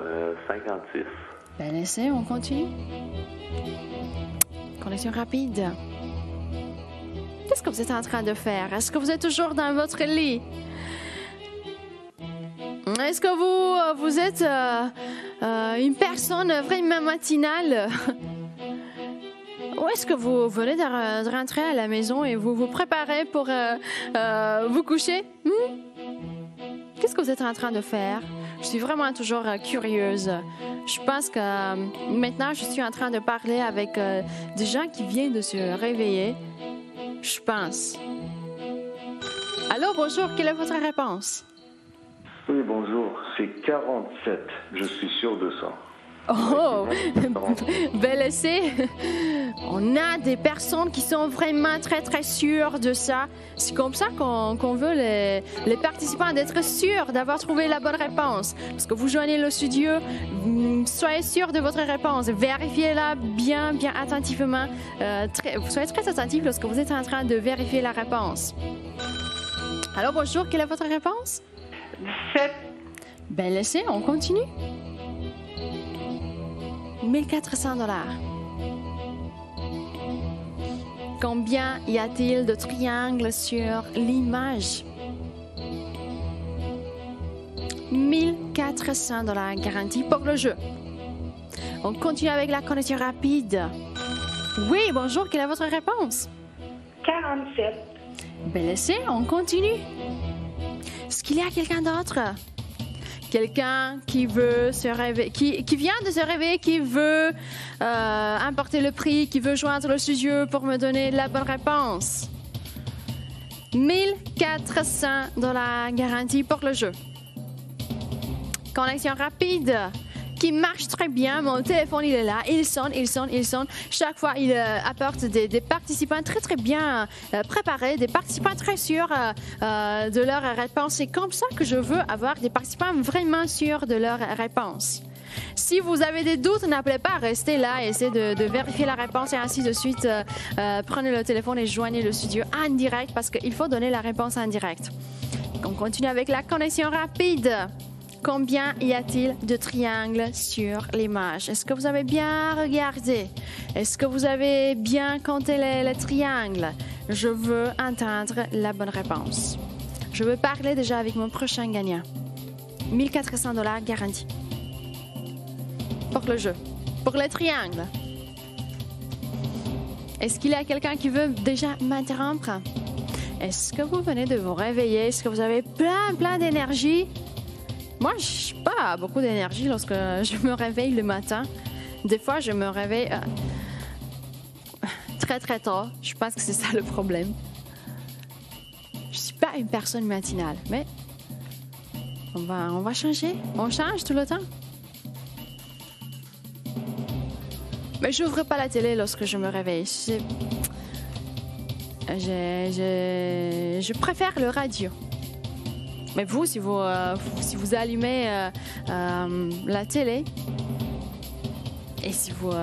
56. Ben, essai, on continue. Connexion rapide. Qu'est-ce que vous êtes en train de faire? Est-ce que vous êtes toujours dans votre lit? Est-ce que vous êtes une personne vraiment matinale? Ou est-ce que vous venez de rentrer à la maison et vous vous préparez pour vous coucher? Qu'est-ce que vous êtes en train de faire? Je suis vraiment toujours curieuse. Je pense que maintenant, je suis en train de parler avec des gens qui viennent de se réveiller. Je pense. Allô, bonjour, quelle est votre réponse? Oui, bonjour, c'est 47. Je suis sûr de ça. Oh, bel essai. On a des personnes qui sont vraiment très, très sûres de ça. C'est comme ça qu'on veut les participants d'être sûrs d'avoir trouvé la bonne réponse. Parce que vous joignez le studio, soyez sûrs de votre réponse. Vérifiez-la bien, bien attentivement. Soyez très attentifs lorsque vous êtes en train de vérifier la réponse. Alors, bonjour, quelle est votre réponse? 17. Bel essai, on continue. 1400 $. Combien y a-t-il de triangles sur l'image? 1400 $ garantie pour le jeu. On continue avec la connexion rapide. Oui, bonjour, quelle est votre réponse? 47. Bel essai, on continue. Est-ce qu'il y a quelqu'un d'autre? Quelqu'un qui veut se réveiller, qui vient de se réveiller, qui veut emporter le prix, qui veut joindre le studio pour me donner la bonne réponse. 1400 $ garantie pour le jeu. Connexion rapide qui marche très bien. Mon téléphone, il est là. Il sonne, il sonne, il sonne. Chaque fois, il apporte des participants très, très bien préparés, des participants très sûrs de leur réponse. C'est comme ça que je veux avoir des participants vraiment sûrs de leur réponse. Si vous avez des doutes, n'appelez pas, restez là, essayez de vérifier la réponse et ainsi de suite. Prenez le téléphone et joignez le studio en direct parce qu'il faut donner la réponse en direct. On continue avec la connexion rapide. Combien y a-t-il de triangles sur l'image? Est-ce que vous avez bien regardé? Est-ce que vous avez bien compté les triangles? Je veux entendre la bonne réponse. Je veux parler déjà avec mon prochain gagnant. 1400 $ garantie. Pour le jeu. Pour les triangles. Est-ce qu'il y a quelqu'un qui veut déjà m'interrompre? Est-ce que vous venez de vous réveiller? Est-ce que vous avez plein d'énergie? Moi, je n'ai pas beaucoup d'énergie lorsque je me réveille le matin. Des fois, je me réveille très, très tard. Je pense que c'est ça le problème. Je ne suis pas une personne matinale, mais on va changer. On change tout le temps. Mais je n'ouvre pas la télé lorsque je me réveille. Je préfère le radio. Mais vous, si vous allumez la télé et si vous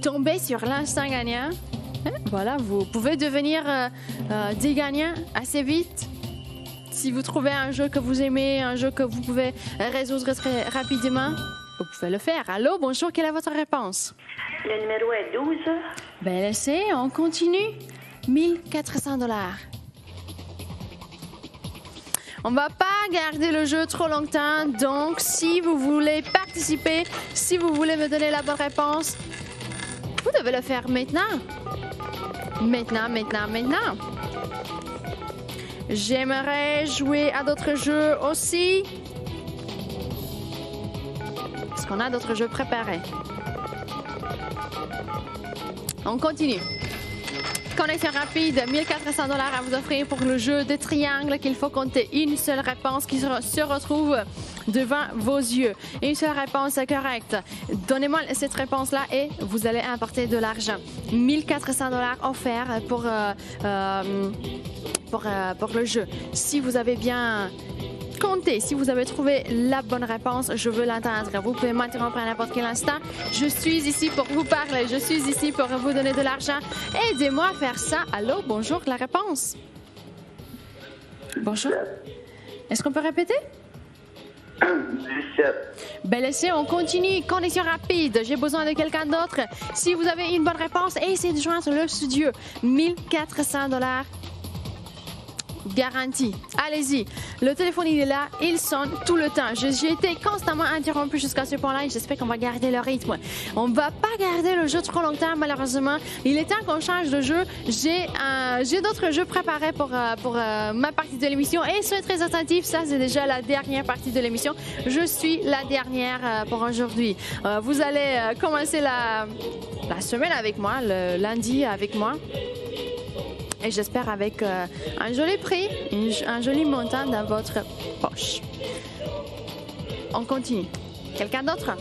tombez sur l'instant gagnant, voilà, vous pouvez devenir des gagnants assez vite. Si vous trouvez un jeu que vous aimez, un jeu que vous pouvez résoudre très rapidement, vous pouvez le faire. Allô, bonjour, quelle est votre réponse? Le numéro est 12. Bel essai, on continue. 1400 $. On ne va pas garder le jeu trop longtemps, donc si vous voulez participer, si vous voulez me donner la bonne réponse, vous devez le faire maintenant. Maintenant. J'aimerais jouer à d'autres jeux aussi. Est-ce qu'on a d'autres jeux préparés? On continue. Connexion rapide, 1400 $ à vous offrir pour le jeu des triangles qu'il faut compter. Une seule réponse qui se retrouve devant vos yeux. Une seule réponse correcte. Donnez-moi cette réponse-là et vous allez emporter de l'argent. 1400 $ offerts pour le jeu. Si vous avez bien compté, si vous avez trouvé la bonne réponse, je veux l'entendre. Vous pouvez m'interrompre à n'importe quel instant. Je suis ici pour vous parler. Je suis ici pour vous donner de l'argent. Aidez-moi à faire ça. Allô, bonjour, la réponse. Bonjour. Est-ce qu'on peut répéter? 17. Bel essai, on continue. Connexion rapide. J'ai besoin de quelqu'un d'autre. Si vous avez une bonne réponse, essayez de joindre le studio. 1400 $. garantie. Allez-y. Le téléphone, il est là, il sonne tout le temps. J'ai été constamment interrompue jusqu'à ce point-là et j'espère qu'on va garder le rythme. On ne va pas garder le jeu trop longtemps, malheureusement. Il est temps qu'on change de jeu. J'ai d'autres jeux préparés pour ma partie de l'émission et soyez très attentifs. Ça, c'est déjà la dernière partie de l'émission. Je suis la dernière pour aujourd'hui. Vous allez commencer la semaine avec moi, le lundi avec moi. Et j'espère avec un joli prix, un joli montant dans votre poche. On continue. Quelqu'un d'autre?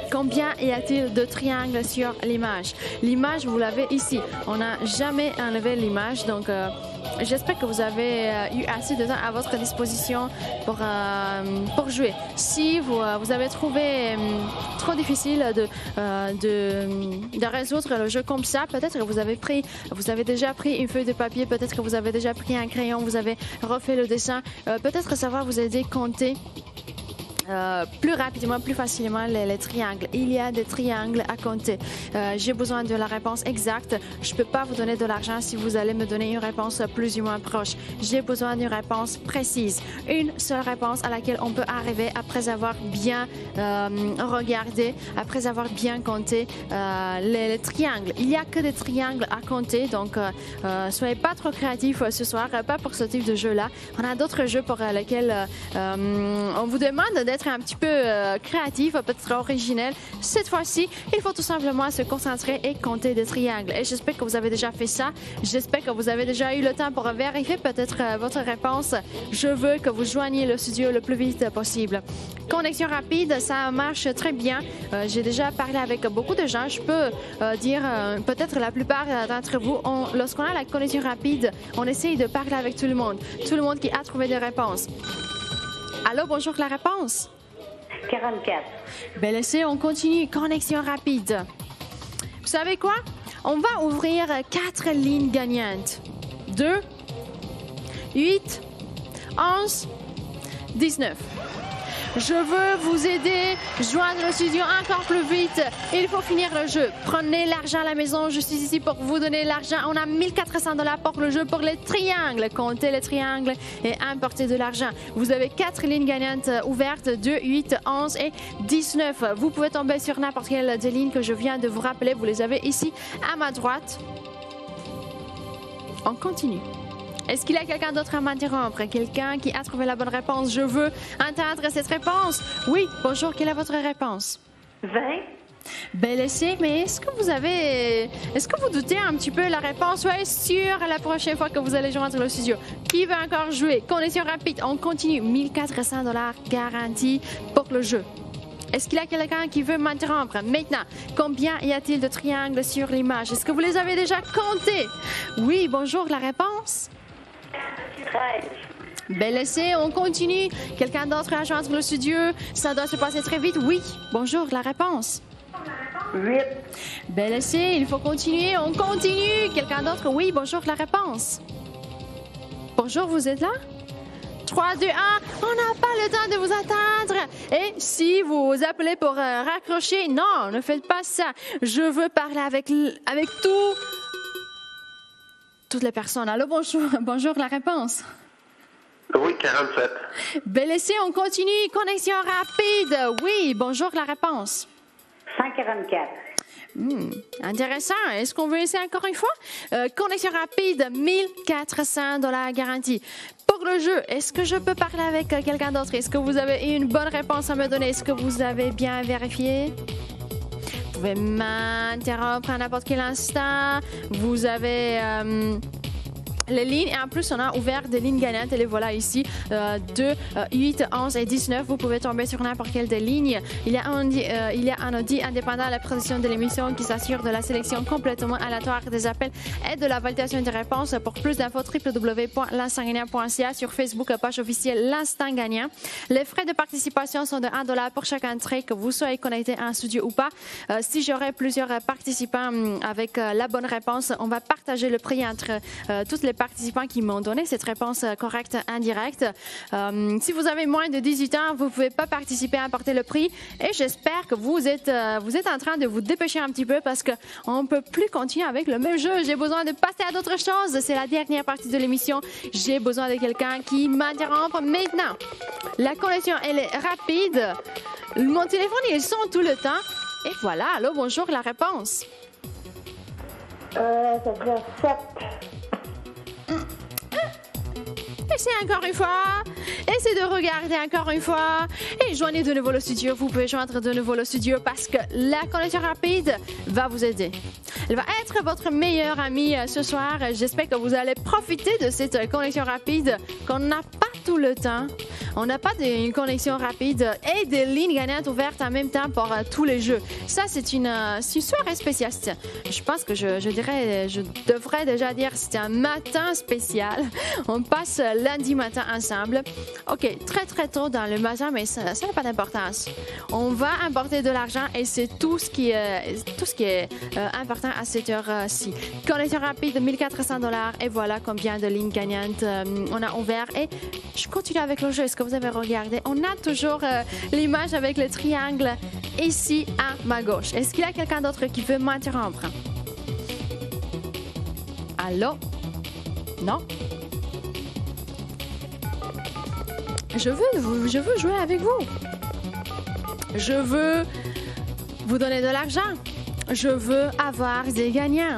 Combien y a-t-il de triangles sur l'image? L'image, vous l'avez ici. On n'a jamais enlevé l'image, donc j'espère que vous avez eu assez de temps à votre disposition pour jouer. Si vous avez trouvé trop difficile de résoudre le jeu comme ça, peut-être que vous avez déjà pris une feuille de papier, peut-être que vous avez déjà pris un crayon, vous avez refait le dessin, peut-être que ça va vous aider à compter plus rapidement, plus facilement les triangles. Il y a des triangles à compter. J'ai besoin de la réponse exacte. Je ne peux pas vous donner de l'argent si vous allez me donner une réponse plus ou moins proche. J'ai besoin d'une réponse précise. Une seule réponse à laquelle on peut arriver après avoir bien regardé, après avoir bien compté les triangles. Il n'y a que des triangles à compter, donc soyez pas trop créatifs ce soir, pas pour ce type de jeu-là. On a d'autres jeux pour lesquels on vous demande d'être un petit peu créatif, peut-être originel. Cette fois-ci, il faut tout simplement se concentrer et compter des triangles. Et j'espère que vous avez déjà fait ça. J'espère que vous avez déjà eu le temps pour vérifier peut-être votre réponse. Je veux que vous joigniez le studio le plus vite possible. Connexion rapide, ça marche très bien. J'ai déjà parlé avec beaucoup de gens. Je peux dire peut-être la plupart d'entre vous, lorsqu'on a la connexion rapide, on essaye de parler avec tout le monde. Tout le monde qui a trouvé des réponses. Allô, bonjour, la réponse? 44. Bel essai, on continue. Connexion rapide. Vous savez quoi? On va ouvrir 4 lignes gagnantes. 2, 8, 11, 19. Je veux vous aider, joindre le studio encore plus vite. Il faut finir le jeu. Prenez l'argent à la maison. Je suis ici pour vous donner l'argent. On a 1400 $ pour le jeu, pour les triangles. Comptez les triangles et importez de l'argent. Vous avez 4 lignes gagnantes ouvertes, 2, 8, 11 et 19. Vous pouvez tomber sur n'importe quelle des lignes que je viens de vous rappeler. Vous les avez ici à ma droite. On continue. Est-ce qu'il y a quelqu'un d'autre à m'interrompre? Quelqu'un qui a trouvé la bonne réponse? Je veux entendre cette réponse. Oui, bonjour, quelle est votre réponse? 20. Bel essai, mais est-ce que vous doutez un petit peu la réponse? Soyez sûr la prochaine fois que vous allez joindre le studio. Qui veut encore jouer? Connexion rapide, on continue. 1400 $ garantis pour le jeu. Est-ce qu'il y a quelqu'un qui veut m'interrompre? Maintenant, combien y a-t-il de triangles sur l'image? Est-ce que vous les avez déjà comptés? Oui, bonjour, la réponse? 13. Bel essai, on continue. Quelqu'un d'autre à joindre le studio? Ça doit se passer très vite. Oui, bonjour, la réponse? 8. Bel essai, il faut continuer. On continue. Quelqu'un d'autre? Oui, bonjour, la réponse? Bonjour, vous êtes là? 3, 2, 1, on n'a pas le temps de vous attendre. Et si vous appelez pour raccrocher, non, ne faites pas ça. Je veux parler avec toutes les personnes. Allô, bonjour, bonjour, la réponse? Oui, 47. Bel essai, on continue. Connexion rapide. Oui, bonjour, la réponse? 144. Intéressant. Est-ce qu'on veut essayer encore une fois? Connexion rapide, 1400 $ garantie. Pour le jeu, est-ce que je peux parler avec quelqu'un d'autre? Est-ce que vous avez une bonne réponse à me donner? Est-ce que vous avez bien vérifié? Vous pouvez m'interrompre à n'importe quel instant. Vous avez les lignes et en plus on a ouvert des lignes gagnantes et les voilà ici 2, 8, 11 et 19. Vous pouvez tomber sur n'importe quelle des lignes. Il y a un audit indépendant à la production de l'émission qui s'assure de la sélection complètement aléatoire des appels et de la validation des réponses. Pour plus d'infos, www.l'instantgagnant.ca, sur Facebook, page officielle L'Instant Gagnant. Les frais de participation sont de 1 $ pour chaque entrée, que vous soyez connecté à un studio ou pas. Si j'aurai plusieurs participants avec la bonne réponse, on va partager le prix entre toutes les les participants qui m'ont donné cette réponse correcte indirecte. Si vous avez moins de 18 ans, vous ne pouvez pas participer à emporter le prix. Et j'espère que vous êtes en train de vous dépêcher un petit peu parce qu'on ne peut plus continuer avec le même jeu. J'ai besoin de passer à d'autres choses. C'est la dernière partie de l'émission. J'ai besoin de quelqu'un qui m'interrompt maintenant. La connexion, elle est rapide. Mon téléphone, il sonne tout le temps. Et voilà, allô, bonjour, la réponse. Ça veut dire 7. Essayez encore une fois. Essayez de regarder encore une fois. Et joignez de nouveau le studio. Vous pouvez joindre de nouveau le studio parce que la connexion rapide va vous aider. Elle va être votre meilleure amie ce soir. J'espère que vous allez profiter de cette connexion rapide qu'on n'a pas tout le temps. On n'a pas une connexion rapide et des lignes gagnantes ouvertes en même temps pour tous les jeux. Ça, c'est une soirée spéciale. Je pense que je devrais déjà dire que c'est un matin spécial. On passe lundi matin ensemble. OK, très très tôt dans le matin, mais ça n'a pas d'importance. On va importer de l'argent et c'est tout ce qui est important à cette heure-ci. Connexion rapide, 1400 $. Et voilà combien de lignes gagnantes on a ouvert. Et je continue avec le jeu. Est-ce que vous avez regardé? On a toujours l'image avec le triangle ici à ma gauche. Est-ce qu'il y a quelqu'un d'autre qui veut m'interrompre? Allô? Non? Je veux jouer avec vous. Je veux vous donner de l'argent. Je veux avoir des gagnants.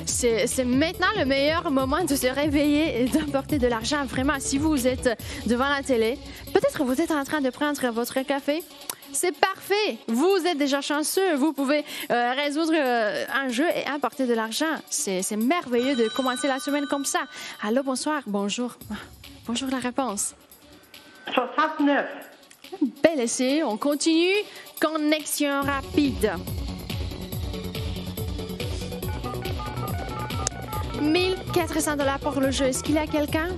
C'est maintenant le meilleur moment de se réveiller et d'emporter de l'argent. Vraiment, si vous êtes devant la télé, peut-être vous êtes en train de prendre votre café. C'est parfait. Vous êtes déjà chanceux. Vous pouvez résoudre un jeu et emporter de l'argent. C'est merveilleux de commencer la semaine comme ça. Allô, bonsoir. Bonjour. Bonjour, la réponse. 69. Bel essai. On continue. Connexion rapide. 1400 $ pour le jeu. Est-ce qu'il y a quelqu'un?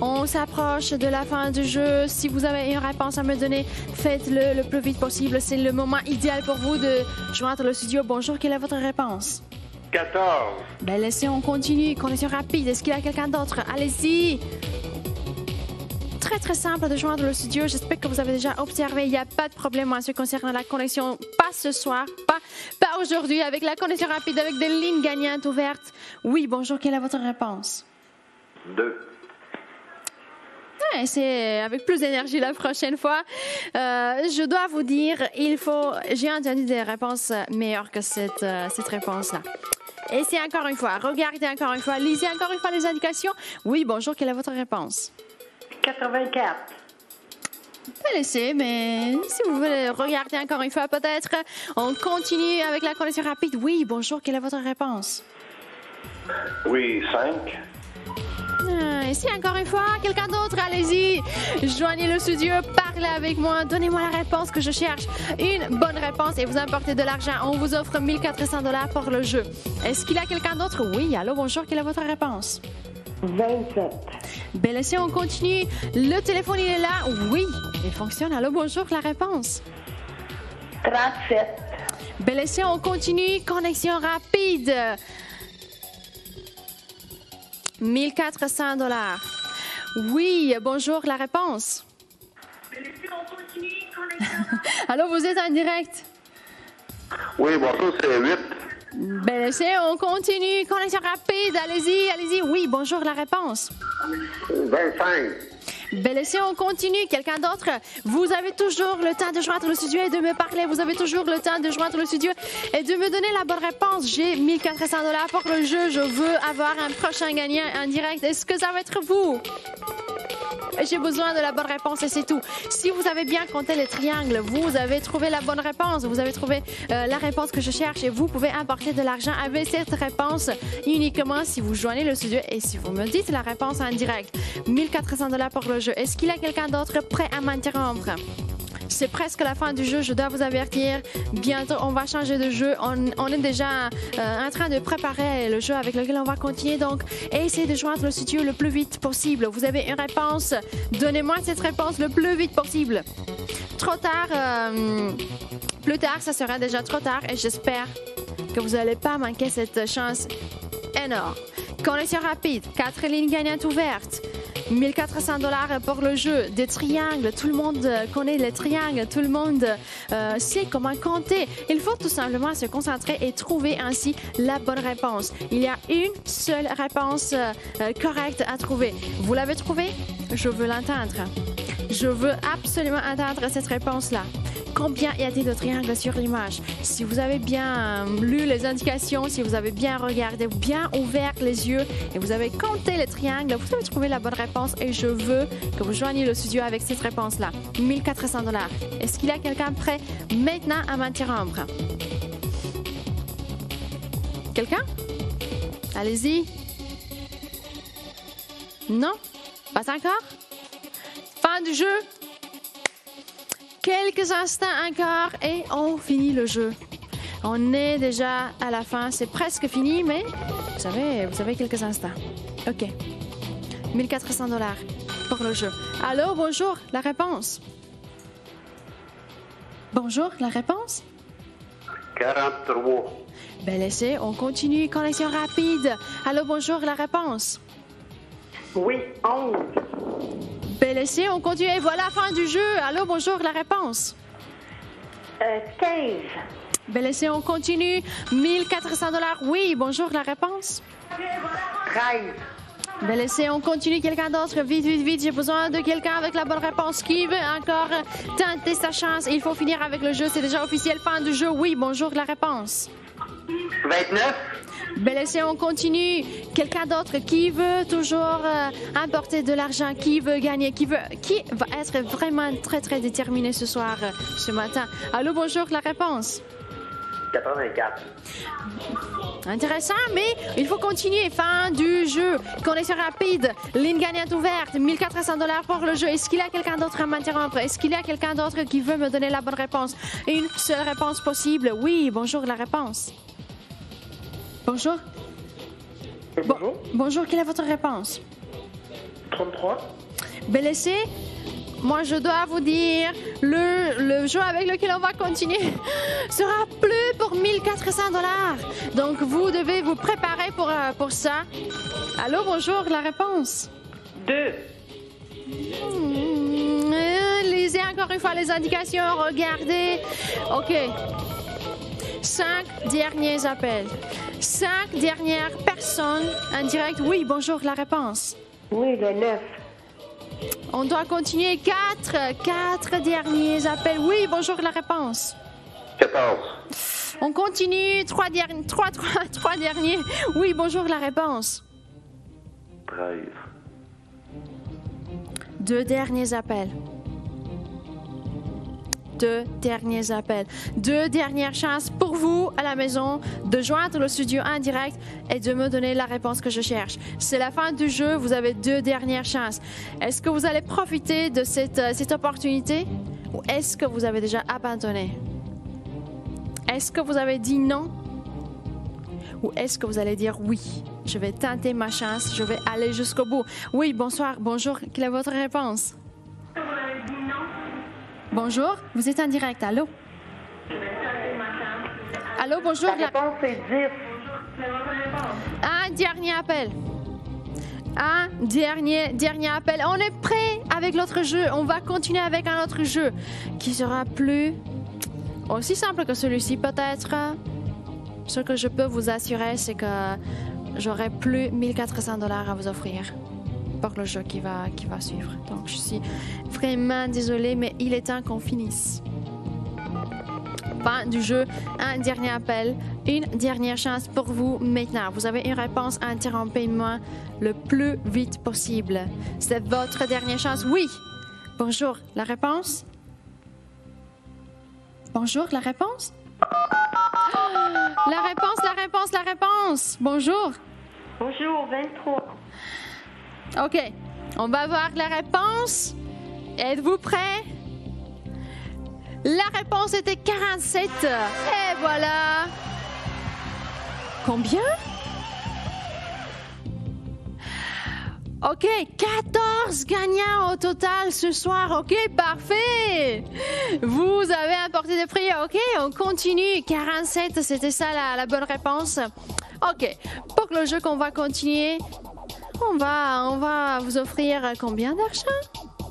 On s'approche de la fin du jeu. Si vous avez une réponse à me donner, faites-le le plus vite possible. C'est le moment idéal pour vous de joindre le studio. Bonjour, quelle est votre réponse? 14. Ben, laissez, on continue. Connexion rapide. Est-ce qu'il y a quelqu'un d'autre? Allez-y. Très, très simple de joindre le studio. J'espère que vous avez déjà observé. Il n'y a pas de problème en ce qui concerne la connexion. Pas ce soir, pas aujourd'hui. Avec la connexion rapide, avec des lignes gagnantes ouvertes. Oui, bonjour, quelle est votre réponse? 2. Ouais, c'est avec plus d'énergie la prochaine fois. Je dois vous dire, j'ai entendu des réponses meilleures que cette réponse-là. Et c'est encore une fois, regardez encore une fois, lisez encore une fois les indications. Oui, bonjour, quelle est votre réponse? 84. Pas laissé, mais si vous voulez regarder encore une fois, peut-être, on continue avec la connexion rapide. Oui, bonjour, quelle est votre réponse? Oui, 5. Ici, encore une fois, quelqu'un d'autre, allez-y. Joignez le studio, parlez avec moi, donnez-moi la réponse que je cherche. Une bonne réponse et vous emportez de l'argent. On vous offre 1400 $ pour le jeu. Est-ce qu'il y a quelqu'un d'autre? Oui, allô, bonjour, quelle est votre réponse? 27. Bel essai, on continue. Le téléphone, il est là. Oui, il fonctionne. Allô, bonjour, la réponse? 37. Bel essai, on continue. Connexion rapide. 1400 $. Oui, bonjour, la réponse? Allô, vous êtes en direct? Oui, bonjour, c'est 8. Bel essai, on continue. Connexion rapide, allez-y, allez-y. Oui, bonjour, la réponse? 25. Bel essai, on continue. Quelqu'un d'autre? Vous avez toujours le temps de joindre le studio et de me parler. Vous avez toujours le temps de joindre le studio et de me donner la bonne réponse. J'ai 1400 $ pour le jeu. Je veux avoir un prochain gagnant en direct. Est-ce que ça va être vous? J'ai besoin de la bonne réponse et c'est tout. Si vous avez bien compté les triangles, vous avez trouvé la bonne réponse. Vous avez trouvé la réponse que je cherche et vous pouvez apporter de l'argent avec cette réponse uniquement si vous joignez le studio et si vous me dites la réponse en direct. 1400 $ pour le jeu. Est-ce qu'il y a quelqu'un d'autre prêt à m'interrompre? C'est presque la fin du jeu, je dois vous avertir. Bientôt, on va changer de jeu. On est déjà en train de préparer le jeu avec lequel on va continuer. Donc, essayez de joindre le studio le plus vite possible. Vous avez une réponse. Donnez-moi cette réponse le plus vite possible. Trop tard, plus tard, ça sera déjà trop tard. Et j'espère que vous n'allez pas manquer cette chance énorme. Connexion rapide, 4 lignes gagnantes ouvertes. 1400 $ pour le jeu. Des triangles, tout le monde connaît les triangles, tout le monde sait comment compter. Il faut tout simplement se concentrer et trouver ainsi la bonne réponse. Il y a une seule réponse correcte à trouver. Vous l'avez trouvée? Je veux l'entendre. Je veux absolument entendre cette réponse-là. Combien y a-t-il de triangles sur l'image? Si vous avez bien lu les indications, si vous avez bien regardé, bien ouvert les yeux et vous avez compté les triangles, vous avez trouvé la bonne réponse et je veux que vous joigniez le studio avec cette réponse-là. 1400 $. Est-ce qu'il y a quelqu'un prêt maintenant à m'interrompre? Quelqu'un? Allez-y. Non? Pas encore? Fin du jeu? Quelques instants encore et on finit le jeu. On est déjà à la fin, c'est presque fini, mais vous avez quelques instants. OK. 1400 $ pour le jeu. Allô, bonjour, la réponse. Bonjour, la réponse. 43. Bel essai, on continue, connexion rapide. Allô, bonjour, la réponse. Oui, 11. Bel essai, on continue. Et voilà, fin du jeu. Allô, bonjour, la réponse. 15. Bel essai, on continue. 1400 $. Oui, bonjour, la réponse. 13. Bel essai, on continue. Quelqu'un d'autre? Vite, vite, vite. J'ai besoin de quelqu'un avec la bonne réponse. Qui veut encore tenter sa chance? Il faut finir avec le jeu. C'est déjà officiel. Fin du jeu. Oui, bonjour, la réponse. 29. Bel essai, on continue. Quelqu'un d'autre qui veut toujours apporter de l'argent, qui veut gagner, qui va être vraiment très, très déterminé ce soir, ce matin. Allô, bonjour, la réponse. 84. Intéressant, mais il faut continuer. Fin du jeu. Connexion rapide. Ligne gagnante ouverte. 1400 $ pour le jeu. Est-ce qu'il y a quelqu'un d'autre à m'interrompre? Est-ce qu'il y a quelqu'un d'autre qui veut me donner la bonne réponse? Une seule réponse possible. Oui, bonjour, la réponse. Bonjour. Bonjour. Bonjour, quelle est votre réponse? 33. Bel essai. Moi, je dois vous dire, le jeu avec lequel on va continuer sera plus pour 1400 $. Donc, vous devez vous préparer pour ça. Allô, bonjour, la réponse. 2. Lisez encore une fois les indications, regardez. OK. 5 derniers appels. 5 dernières personnes en direct. Oui, bonjour, la réponse. Oui, le 9. On doit continuer. 4 derniers appels. Oui, bonjour, la réponse. 14. On continue. 3 derniers. Oui, bonjour, la réponse. 13. 2 derniers appels. 2 derniers appels. 2 dernières chances pour vous à la maison de joindre le studio en direct et de me donner la réponse que je cherche. C'est la fin du jeu. Vous avez 2 dernières chances. Est-ce que vous allez profiter de cette opportunité ou est-ce que vous avez déjà abandonné? Est-ce que vous avez dit non ou est-ce que vous allez dire oui? Je vais tenter ma chance. Je vais aller jusqu'au bout. Oui, bonsoir. Bonjour. Quelle est votre réponse? Bonjour, vous êtes en direct. Allô? Allô, bonjour. La réponse est 10. Un dernier appel. Un dernier appel. On est prêt avec l'autre jeu. On va continuer avec un autre jeu qui sera plus aussi simple que celui-ci peut-être. Ce que je peux vous assurer, c'est que j'aurai plus 1400 $ à vous offrir pour le jeu qui va suivre. Donc, je suis vraiment désolée, mais il est temps qu'on finisse. Fin du jeu, un dernier appel, une dernière chance pour vous maintenant. Vous avez une réponse, interrompez-moi le plus vite possible. C'est votre dernière chance. Oui. Bonjour, la réponse? Bonjour, la réponse? La réponse. Bonjour. Bonjour, 23. OK. On va voir la réponse. Êtes-vous prêts? La réponse était 47. Et voilà. Combien? OK, 14 gagnants au total ce soir. OK, parfait. Vous avez apporté des prix. OK, on continue. 47, c'était ça la bonne réponse. OK. Pour le jeu qu'on va continuer, on va vous offrir combien d'argent?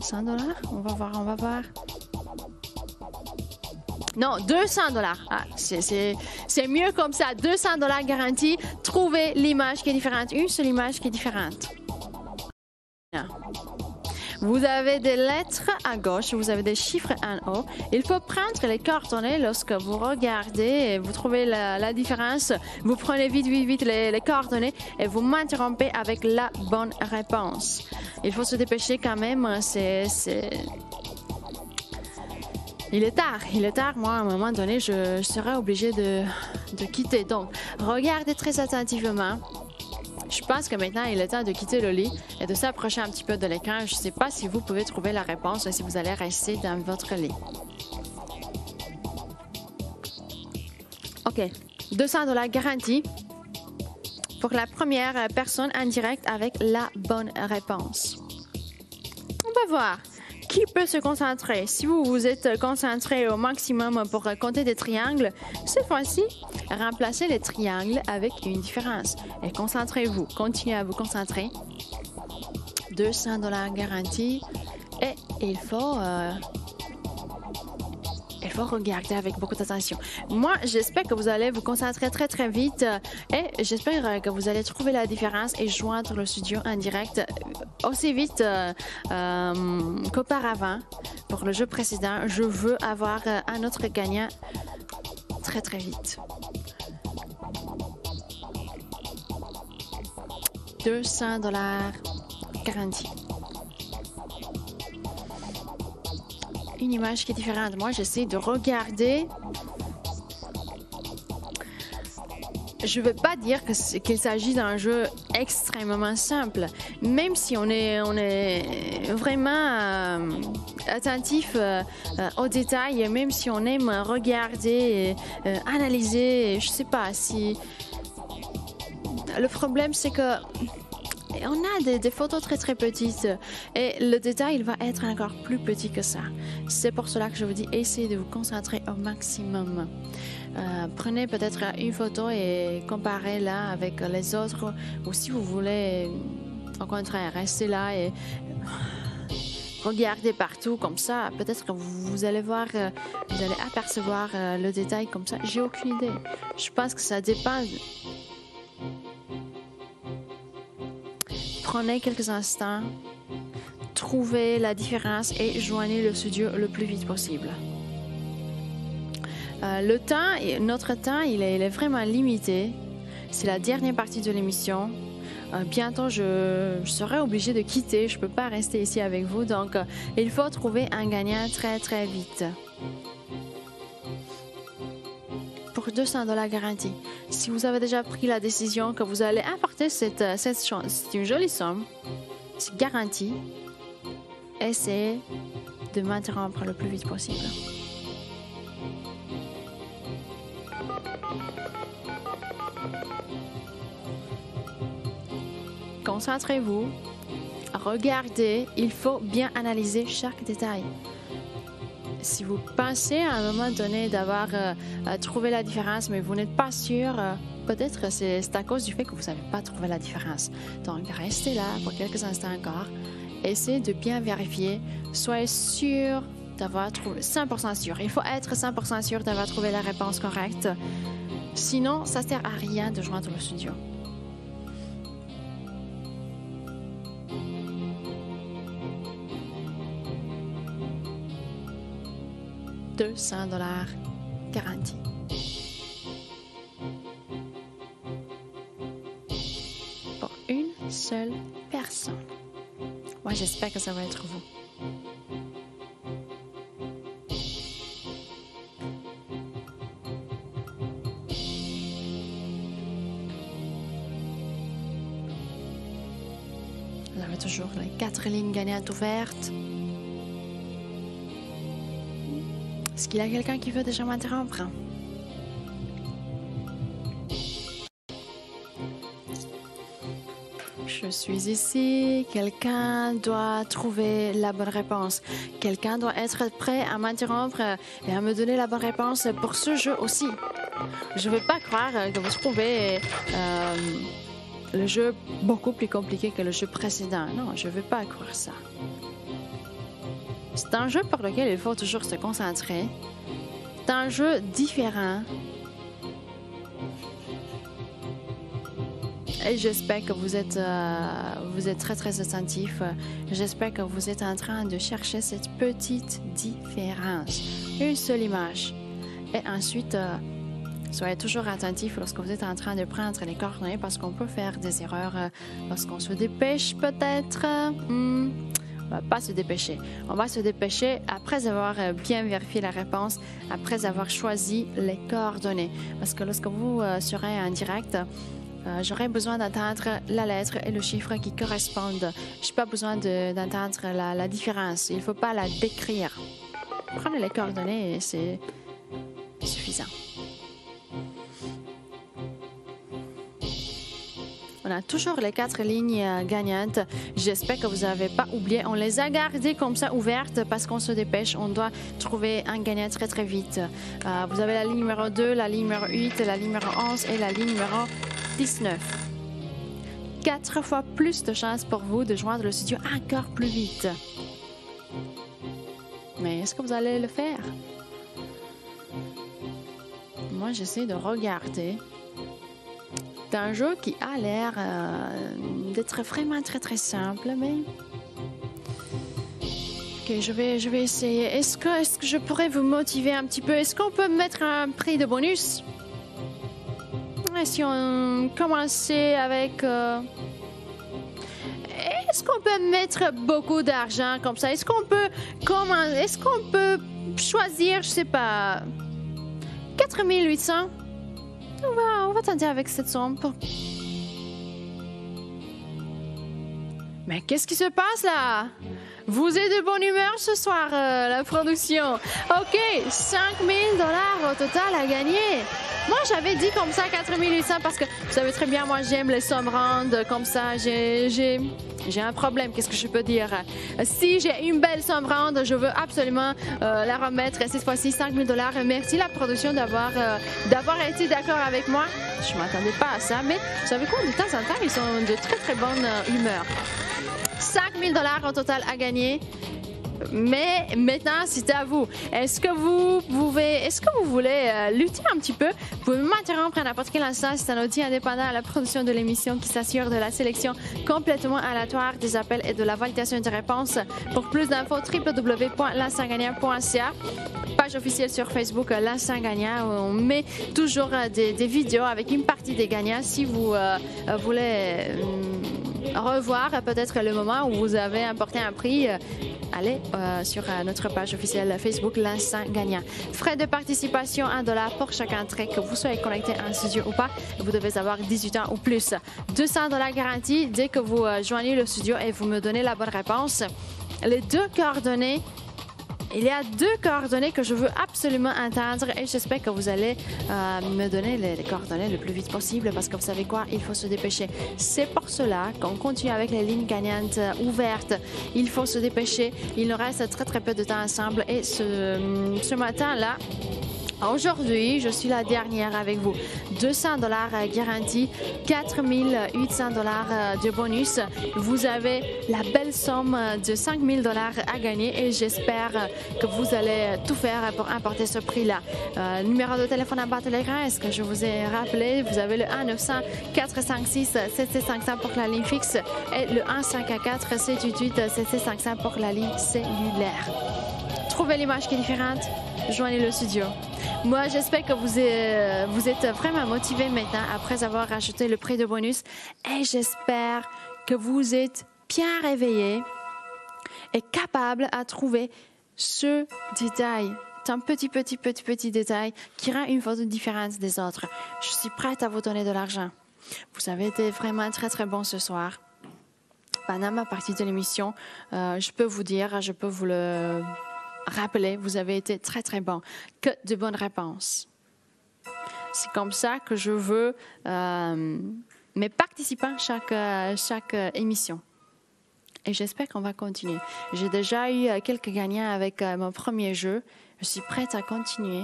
100 $? On va voir. Non, 200 $. Ah, c'est mieux comme ça. 200 $ garantie. Trouvez l'image qui est différente. Une seule image qui est différente. Vous avez des lettres à gauche, vous avez des chiffres en haut. Il faut prendre les coordonnées lorsque vous regardez et vous trouvez la différence. Vous prenez vite les coordonnées et vous m'interrompez avec la bonne réponse. Il faut se dépêcher quand même. Il est tard. Moi, à un moment donné, je serai obligée de quitter. Donc, regardez très attentivement. Je pense que maintenant, il est temps de quitter le lit et de s'approcher un petit peu de l'écran. Je ne sais pas si vous pouvez trouver la réponse ou si vous allez rester dans votre lit. OK. 200 $ garantie pour la première personne en direct avec la bonne réponse. On va voir. Qui peut se concentrer? Si vous vous êtes concentré au maximum pour compter des triangles, cette fois-ci, remplacez les triangles avec une différence. Et concentrez-vous. Continuez à vous concentrer. 200 $ garantie. Et il faut regarder avec beaucoup d'attention. Moi, j'espère que vous allez vous concentrer très, très vite et j'espère que vous allez trouver la différence et joindre le studio en direct aussi vite qu'auparavant. Pour le jeu précédent, je veux avoir un autre gagnant très, très vite. 200 $ garantie. Une image qui est différente. Moi, j'essaie de regarder. Je ne veux pas dire qu'il s'agit d'un jeu extrêmement simple. Même si on est vraiment attentif aux détails, même si on aime regarder, analyser, je ne sais pas si... Le problème, c'est que on a des photos très très petites et le détail il va être encore plus petit que ça. C'est pour cela que je vous dis, essayez de vous concentrer au maximum. Prenez peut-être une photo et comparez-la avec les autres ou si vous voulez, au contraire, restez là et regardez partout comme ça. Peut-être que vous allez voir, vous allez apercevoir le détail comme ça. J'ai aucune idée. Je pense que ça dépend. Prenez quelques instants, trouvez la différence et joignez le studio le plus vite possible. Notre temps, il est vraiment limité. C'est la dernière partie de l'émission. Bientôt, je serai obligée de quitter. Je ne peux pas rester ici avec vous. Donc, il faut trouver un gagnant très, très vite. Pour 200 $ garantie. Si vous avez déjà pris la décision que vous allez apporter cette chance, c'est une jolie somme, c'est garanti. Essayez de m'interrompre le plus vite possible. Concentrez-vous, regardez, il faut bien analyser chaque détail. Si vous pensez à un moment donné d'avoir trouvé la différence, mais vous n'êtes pas sûr, peut-être c'est à cause du fait que vous n'avez pas trouvé la différence. Donc, restez là pour quelques instants encore. Essayez de bien vérifier. Soyez sûr d'avoir trouvé 100% sûr. Il faut être 100% sûr d'avoir trouvé la réponse correcte. Sinon, ça ne sert à rien de joindre le studio. $200 garantie. Pour une seule personne. Moi, j'espère que ça va être vous. Vous avez toujours les 4 lignes gagnantes ouvertes. Est-ce qu'il y a quelqu'un qui veut déjà m'interrompre? Je suis ici. Quelqu'un doit trouver la bonne réponse. Quelqu'un doit être prêt à m'interrompre et à me donner la bonne réponse pour ce jeu aussi. Je ne veux pas croire que vous trouvez le jeu beaucoup plus compliqué que le jeu précédent. Non, je ne veux pas croire ça. C'est un jeu pour lequel il faut toujours se concentrer. C'est un jeu différent. Et j'espère que vous êtes très, très attentif. J'espère que vous êtes en train de chercher cette petite différence. Une seule image. Et ensuite, soyez toujours attentif lorsque vous êtes en train de prendre les coordonnées parce qu'on peut faire des erreurs lorsqu'on se dépêche peut-être. On va pas se dépêcher. On va se dépêcher après avoir bien vérifié la réponse, après avoir choisi les coordonnées. Parce que lorsque vous serez en direct, j'aurai besoin d'entendre la lettre et le chiffre qui correspondent. Je n'ai pas besoin d'entendre la différence. Il ne faut pas la décrire. Prenez les coordonnées et c'est suffisant. On a toujours les 4 lignes gagnantes. J'espère que vous n'avez pas oublié. On les a gardées comme ça ouvertes parce qu'on se dépêche. On doit trouver un gagnant très très vite. Vous avez la ligne numéro 2, la ligne numéro 8, la ligne numéro 11 et la ligne numéro 19. 4 fois plus de chances pour vous de joindre le studio encore plus vite. Mais est-ce que vous allez le faire? Moi, j'essaie de regarder. C'est un jeu qui a l'air d'être vraiment très très simple, mais ok, je vais essayer. Est-ce que je pourrais vous motiver un petit peu? Est-ce qu'on peut mettre un prix de bonus? Et si on commençait avec est-ce qu'on peut mettre beaucoup d'argent comme ça? Est-ce qu'on peut choisir, je sais pas, 4800? On va tenter avec cette somme. Mais qu'est-ce qui se passe là? Vous êtes de bonne humeur ce soir, la production. OK, 5 000 $ au total à gagner. Moi, j'avais dit comme ça 4 800 parce que vous savez très bien, moi, j'aime les sommes rondes comme ça. J'ai un problème, qu'est-ce que je peux dire? Si j'ai une belle somme ronde, je veux absolument la remettre. Cette fois-ci, 5 000 $. Merci la production d'avoir été d'accord avec moi. Je ne m'attendais pas à ça, mais vous savez quoi? De temps en temps, ils sont de très, très bonne humeur. 5 000 $ au total à gagner. Mais maintenant, c'est à vous. Est-ce que vous voulez lutter un petit peu? Vous pouvez m'interrompre à n'importe quel instant. C'est un outil indépendant à la production de l'émission qui s'assure de la sélection complètement aléatoire des appels et de la validation des réponses. Pour plus d'infos, www.l'instantgagnant.ca. Page officielle sur Facebook, l'Instant Gagnant. On met toujours des vidéos avec une partie des gagnants. Si vous voulez revoir peut-être le moment où vous avez emporté un prix, allez sur notre page officielle Facebook, l'Instant Gagnant. Frais de participation, $1 pour chaque entrée, que vous soyez connecté en studio ou pas. Vous devez avoir 18 ans ou plus. 200 $ garantis dès que vous joignez le studio et vous me donnez la bonne réponse. Les 2 coordonnées. Il y a 2 coordonnées que je veux absolument entendre et j'espère que vous allez me donner les coordonnées le plus vite possible parce que vous savez quoi, il faut se dépêcher. C'est pour cela qu'on continue avec les lignes gagnantes ouvertes. Il faut se dépêcher. Il nous reste très très peu de temps ensemble et ce matin-là, aujourd'hui, je suis la dernière avec vous. 200 $ garantis, 4 800 $ de bonus. Vous avez la belle somme de 5 000 $ à gagner et j'espère que vous allez tout faire pour emporter ce prix-là. Numéro de téléphone en bas de l'écran, est-ce que je vous ai rappelé? Vous avez le 1-900-456-7755 pour la ligne fixe et le 1-514-788-7755 pour la ligne cellulaire. Trouvez l'image qui est différente, joignez le studio. Moi, j'espère que vous êtes vraiment motivés maintenant après avoir rajouté le prix de bonus et j'espère que vous êtes bien réveillés et capables à trouver ce détail. C'est un petit détail qui rend une photo différente des autres. Je suis prête à vous donner de l'argent. Vous avez été vraiment très très bon ce soir. Pendant ma partie de l'émission, je peux vous le rappelez, vous avez été très, très bon. Que de bonnes réponses. C'est comme ça que je veux mes participants chaque émission. Et j'espère qu'on va continuer. J'ai déjà eu quelques gagnants avec mon premier jeu. Je suis prête à continuer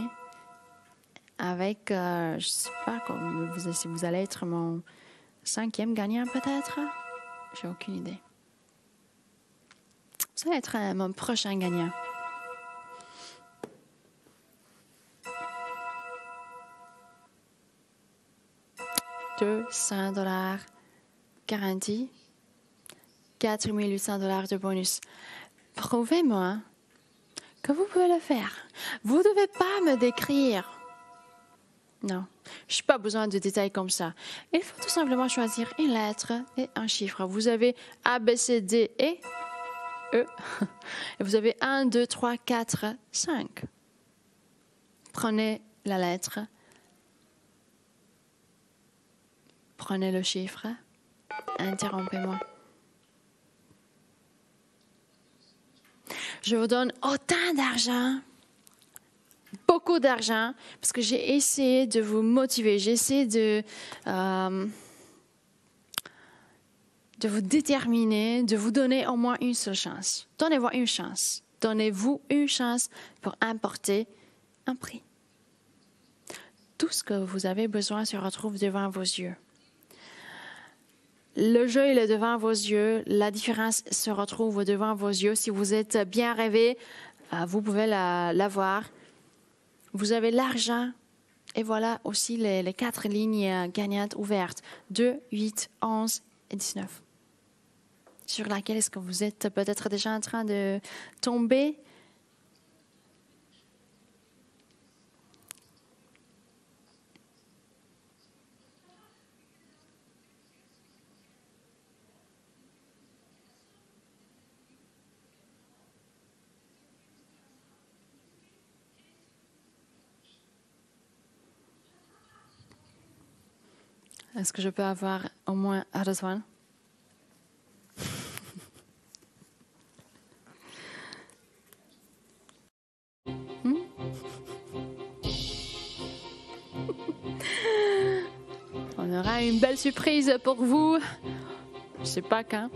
avec, je ne sais pas, si vous allez être mon 5e gagnant peut-être. J'ai aucune idée. Vous allez être mon prochain gagnant. $200 garantie. $4 800 de bonus. Prouvez-moi que vous pouvez le faire. Vous ne devez pas me décrire. Non, je n'ai pas besoin de détails comme ça. Il faut tout simplement choisir une lettre et un chiffre. Vous avez A, B, C, D et E. Et vous avez 1, 2, 3, 4, 5. Prenez la lettre. Prenez le chiffre. Interrompez-moi. Je vous donne autant d'argent, beaucoup d'argent, parce que j'ai essayé de vous motiver, j'ai essayé de vous déterminer, de vous donner au moins une seule chance. Donnez-vous une chance. Donnez-vous une chance pour importer un prix. Tout ce que vous avez besoin se retrouve devant vos yeux. Le jeu, il est devant vos yeux. La différence se retrouve devant vos yeux. Si vous êtes bien rêvé, vous pouvez la voir. Vous avez l'argent. Et voilà aussi les 4 lignes gagnantes ouvertes. 2, 8, 11 et 19. Sur laquelle est-ce que vous êtes peut-être déjà en train de tomber? Est-ce que je peux avoir au moins Radwan? On aura une belle surprise pour vous. Je ne sais pas quand.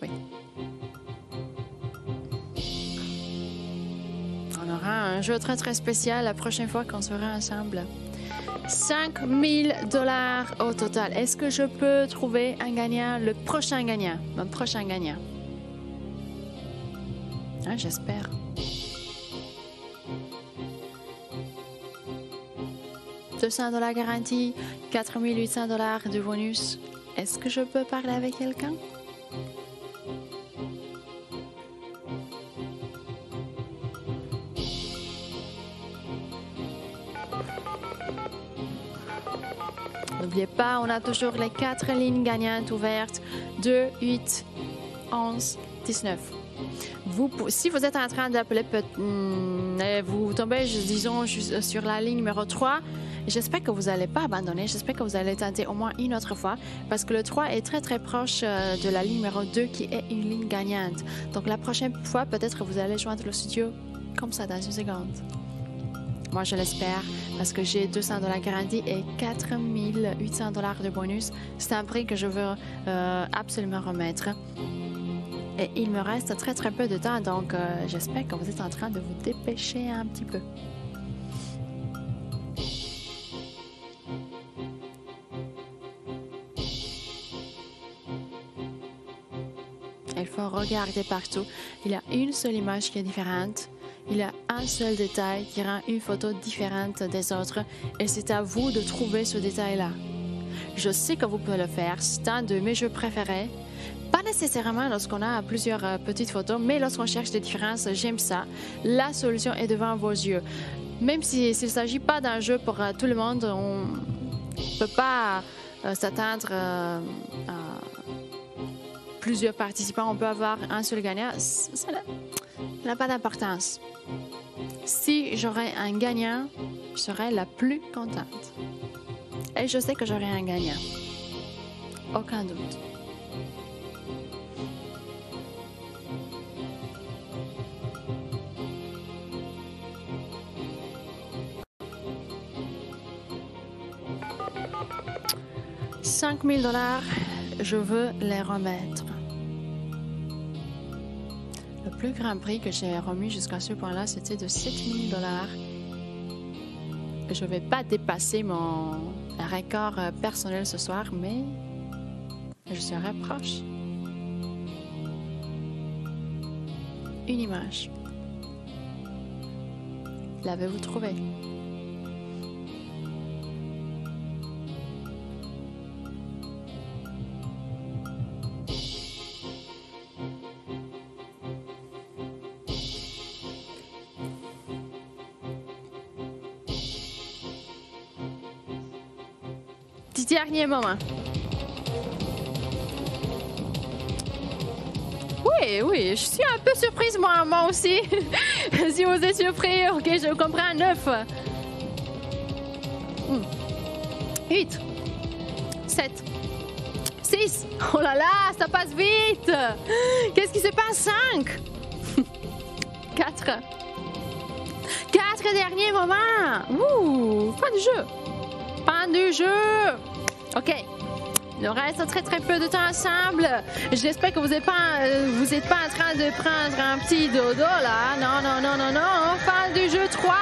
Oui. On aura un jeu très très spécial la prochaine fois qu'on sera ensemble. $5,000 au total. Est-ce que je peux trouver un gagnant, le prochain gagnant, mon prochain gagnant? Ah, j'espère. $200 garantie, $4,800 de bonus. Est-ce que je peux parler avec quelqu'un? N'oubliez pas, on a toujours les 4 lignes gagnantes ouvertes. 2, 8, 11, 19. Si vous êtes en train d'appeler, vous tombez, disons, sur la ligne numéro 3, j'espère que vous n'allez pas abandonner. J'espère que vous allez tenter au moins une autre fois parce que le 3 est très, très proche de la ligne numéro 2 qui est une ligne gagnante. Donc, la prochaine fois, peut-être que vous allez joindre le studio comme ça dans une seconde. Moi, je l'espère parce que j'ai $200 garantie et $4,800 de bonus. C'est un prix que je veux absolument remettre. Et il me reste très, très peu de temps, donc j'espère que vous êtes en train de vous dépêcher un petit peu. Il faut regarder partout. Il y a une seule image qui est différente. Il y a un seul détail qui rend une photo différente des autres et c'est à vous de trouver ce détail-là. Je sais que vous pouvez le faire, c'est un de mes jeux préférés. Pas nécessairement lorsqu'on a plusieurs petites photos, mais lorsqu'on cherche des différences, j'aime ça. La solution est devant vos yeux. Même s'il ne s'agit pas d'un jeu pour tout le monde, on ne peut pas s'attendre à plusieurs participants. On peut avoir un seul gagnant. Ça n'a pas d'importance. Si j'aurais un gagnant, je serais la plus contente. Et je sais que j'aurai un gagnant. Aucun doute. $5,000, je veux les remettre. Le plus grand prix que j'ai remis jusqu'à ce point-là, c'était de $7,000. je ne vais pas dépasser mon record personnel ce soir, mais je serai proche. Une image. L'avez-vous trouvé? Dernier moment. Oui, je suis un peu surprise moi aussi. Si vous êtes surpris, ok, je comprends. 9, 8, 7, 6. Oh là là, ça passe vite. Qu'est-ce qui se passe? 5, 4. 4 derniers moments. Ouh, fin du jeu. Fin du jeu. OK. Il nous reste très peu de temps ensemble. J'espère que vous n'êtes pas en train de prendre un petit dodo là. Non. Fin du jeu. 3.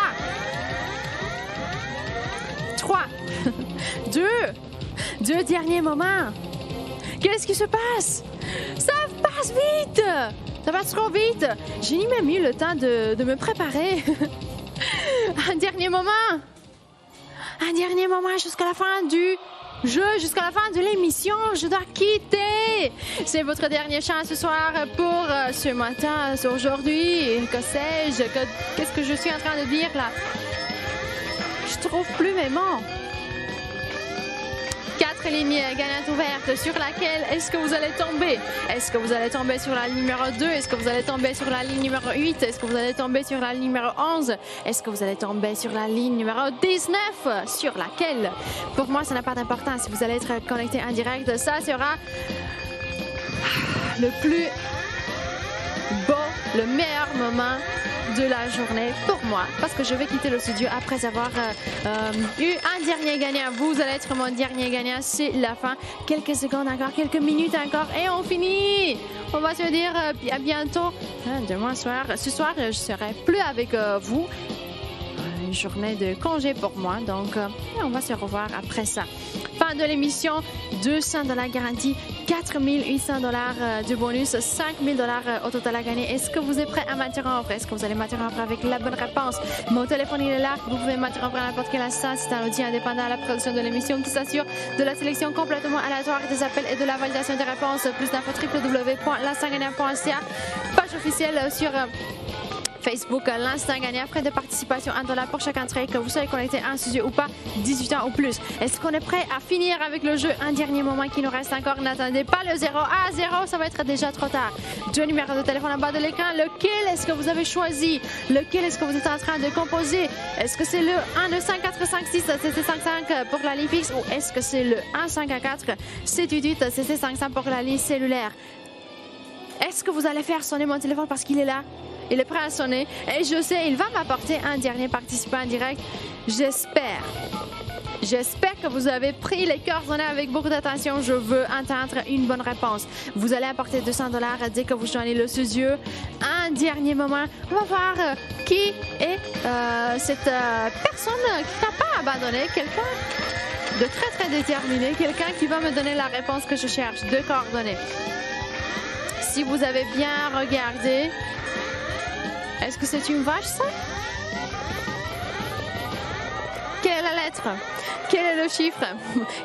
2 derniers moments. Qu'est-ce qui se passe? Ça passe vite. Ça passe trop vite. J'ai ni même eu le temps de me préparer. Un dernier moment. Jusqu'à la fin du jeu, jusqu'à la fin de l'émission. Je dois quitter. C'est votre dernière chance ce soir pour ce matin, aujourd'hui. Que sais-je? Qu'est-ce que je suis en train de dire là? Je trouve plus mes mots. 4 lignes gagnantes ouvertes. Sur laquelle est-ce que vous allez tomber? Est-ce que vous allez tomber sur la ligne numéro 2? Est-ce que vous allez tomber sur la ligne numéro 8? Est-ce que vous allez tomber sur la ligne numéro 11? Est-ce que vous allez tomber sur la ligne numéro 19? Sur laquelle? Pour moi, ça n'a pas d'importance. Si vous allez être connecté en direct, ça sera le plus beau, le meilleur moment de la journée pour moi, parce que je vais quitter le studio après avoir eu un dernier gagnant. Vous allez être mon dernier gagnant, c'est la fin. Quelques secondes encore, quelques minutes encore et on finit. On va se dire à bientôt. Demain soir, ce soir, je serai plus avec vous. Une journée de congé pour moi, donc on va se revoir après ça. Fin de l'émission, $200 garantis, $4,800 de bonus, $5,000 au total à gagner. Est-ce que vous êtes prêts à m'interrompre? Est-ce que vous allez m'interrompre avec la bonne réponse? Mon téléphone il est là, vous pouvez m'interrompre à n'importe quel instant. C'est un outil indépendant à la production de l'émission qui s'assure de la sélection complètement aléatoire des appels et de la validation des réponses. Plus d'infos www.l'instantgagnant.ca. Page officielle sur Facebook, l'instant gagnant, frais de participation $1 pour chaque entrée, que vous soyez connecté en studio ou pas, 18 ans ou plus. Est-ce qu'on est prêt à finir avec le jeu? Un dernier moment qui nous reste encore. N'attendez pas le 0 à 0, ça va être déjà trop tard. 2 numéros de téléphone en bas de l'écran. Lequel est-ce que vous avez choisi? Lequel est-ce que vous êtes en train de composer? Est-ce que c'est le 1 900 456 CC55 pour la ligne fixe ou est-ce que c'est le 1 514 788 CC500 pour la ligne cellulaire? Est-ce que vous allez faire sonner mon téléphone parce qu'il est là? Il est prêt à sonner et je sais, il va m'apporter un dernier participant en direct. J'espère que vous avez pris les coordonnées avec beaucoup d'attention. Je veux entendre une bonne réponse. Vous allez apporter $200 dès que vous joignez le studio. Un dernier moment, on va voir qui est cette personne qui n'a pas abandonné. Quelqu'un de très déterminé, quelqu'un qui va me donner la réponse que je cherche. 2 coordonnées. Si vous avez bien regardé, est-ce que c'est une vache, ça? Quelle est la lettre? Quel est le chiffre?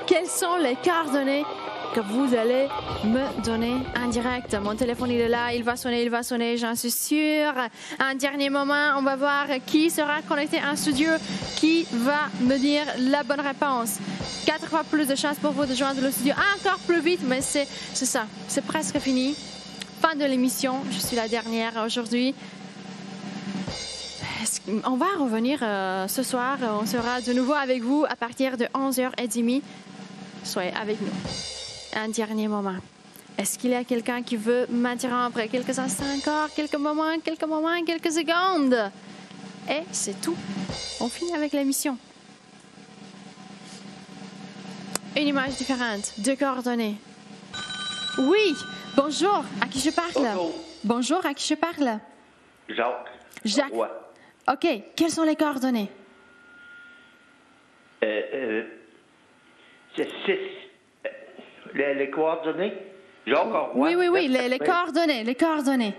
Quelles sont les coordonnées que vous allez me donner en direct? Mon téléphone, il est là, il va sonner, j'en suis sûre. Un dernier moment, on va voir qui sera connecté en studio, qui va me dire la bonne réponse. 4 fois plus de chances pour vous de joindre le studio. Encore plus vite, mais c'est ça, c'est presque fini. Fin de l'émission, je suis la dernière aujourd'hui. On va revenir ce soir. On sera de nouveau avec vous à partir de 11h30. Soyez avec nous. Un dernier moment. Est-ce qu'il y a quelqu'un qui veut m'interrompre? Quelques instants encore, quelques moments, quelques secondes. Et c'est tout. On finit avec l'émission. Une image différente, 2 coordonnées. Oui, bonjour, à qui je parle? Bonjour, à qui je parle? Jacques. Jacques. Ouais. OK, quelles sont les coordonnées? C'est 6. Les coordonnées. Jacques Roy. Oui, les coordonnées, les coordonnées.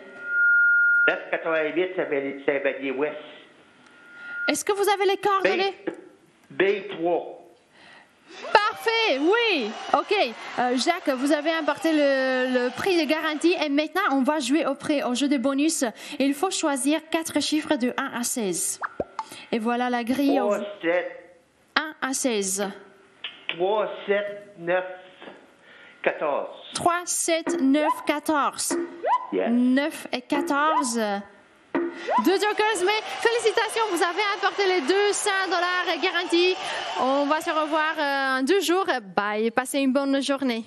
988 Saint-Vallier-Ouest. Est-ce que vous avez les coordonnées? B3. Parfait, oui. OK. Jacques, vous avez apporté le prix de garantie et maintenant, on va jouer au jeu de bonus. Il faut choisir 4 chiffres de 1 à 16. Et voilà la grille. 3, 7. 1 à 16. 3, 7, 9, 14. 3, 7, 9, 14. Yes. 9 et 14. 2 jokers, mais félicitations, vous avez apporté les $200 garantis. On va se revoir en 2 jours. Bye, passez une bonne journée.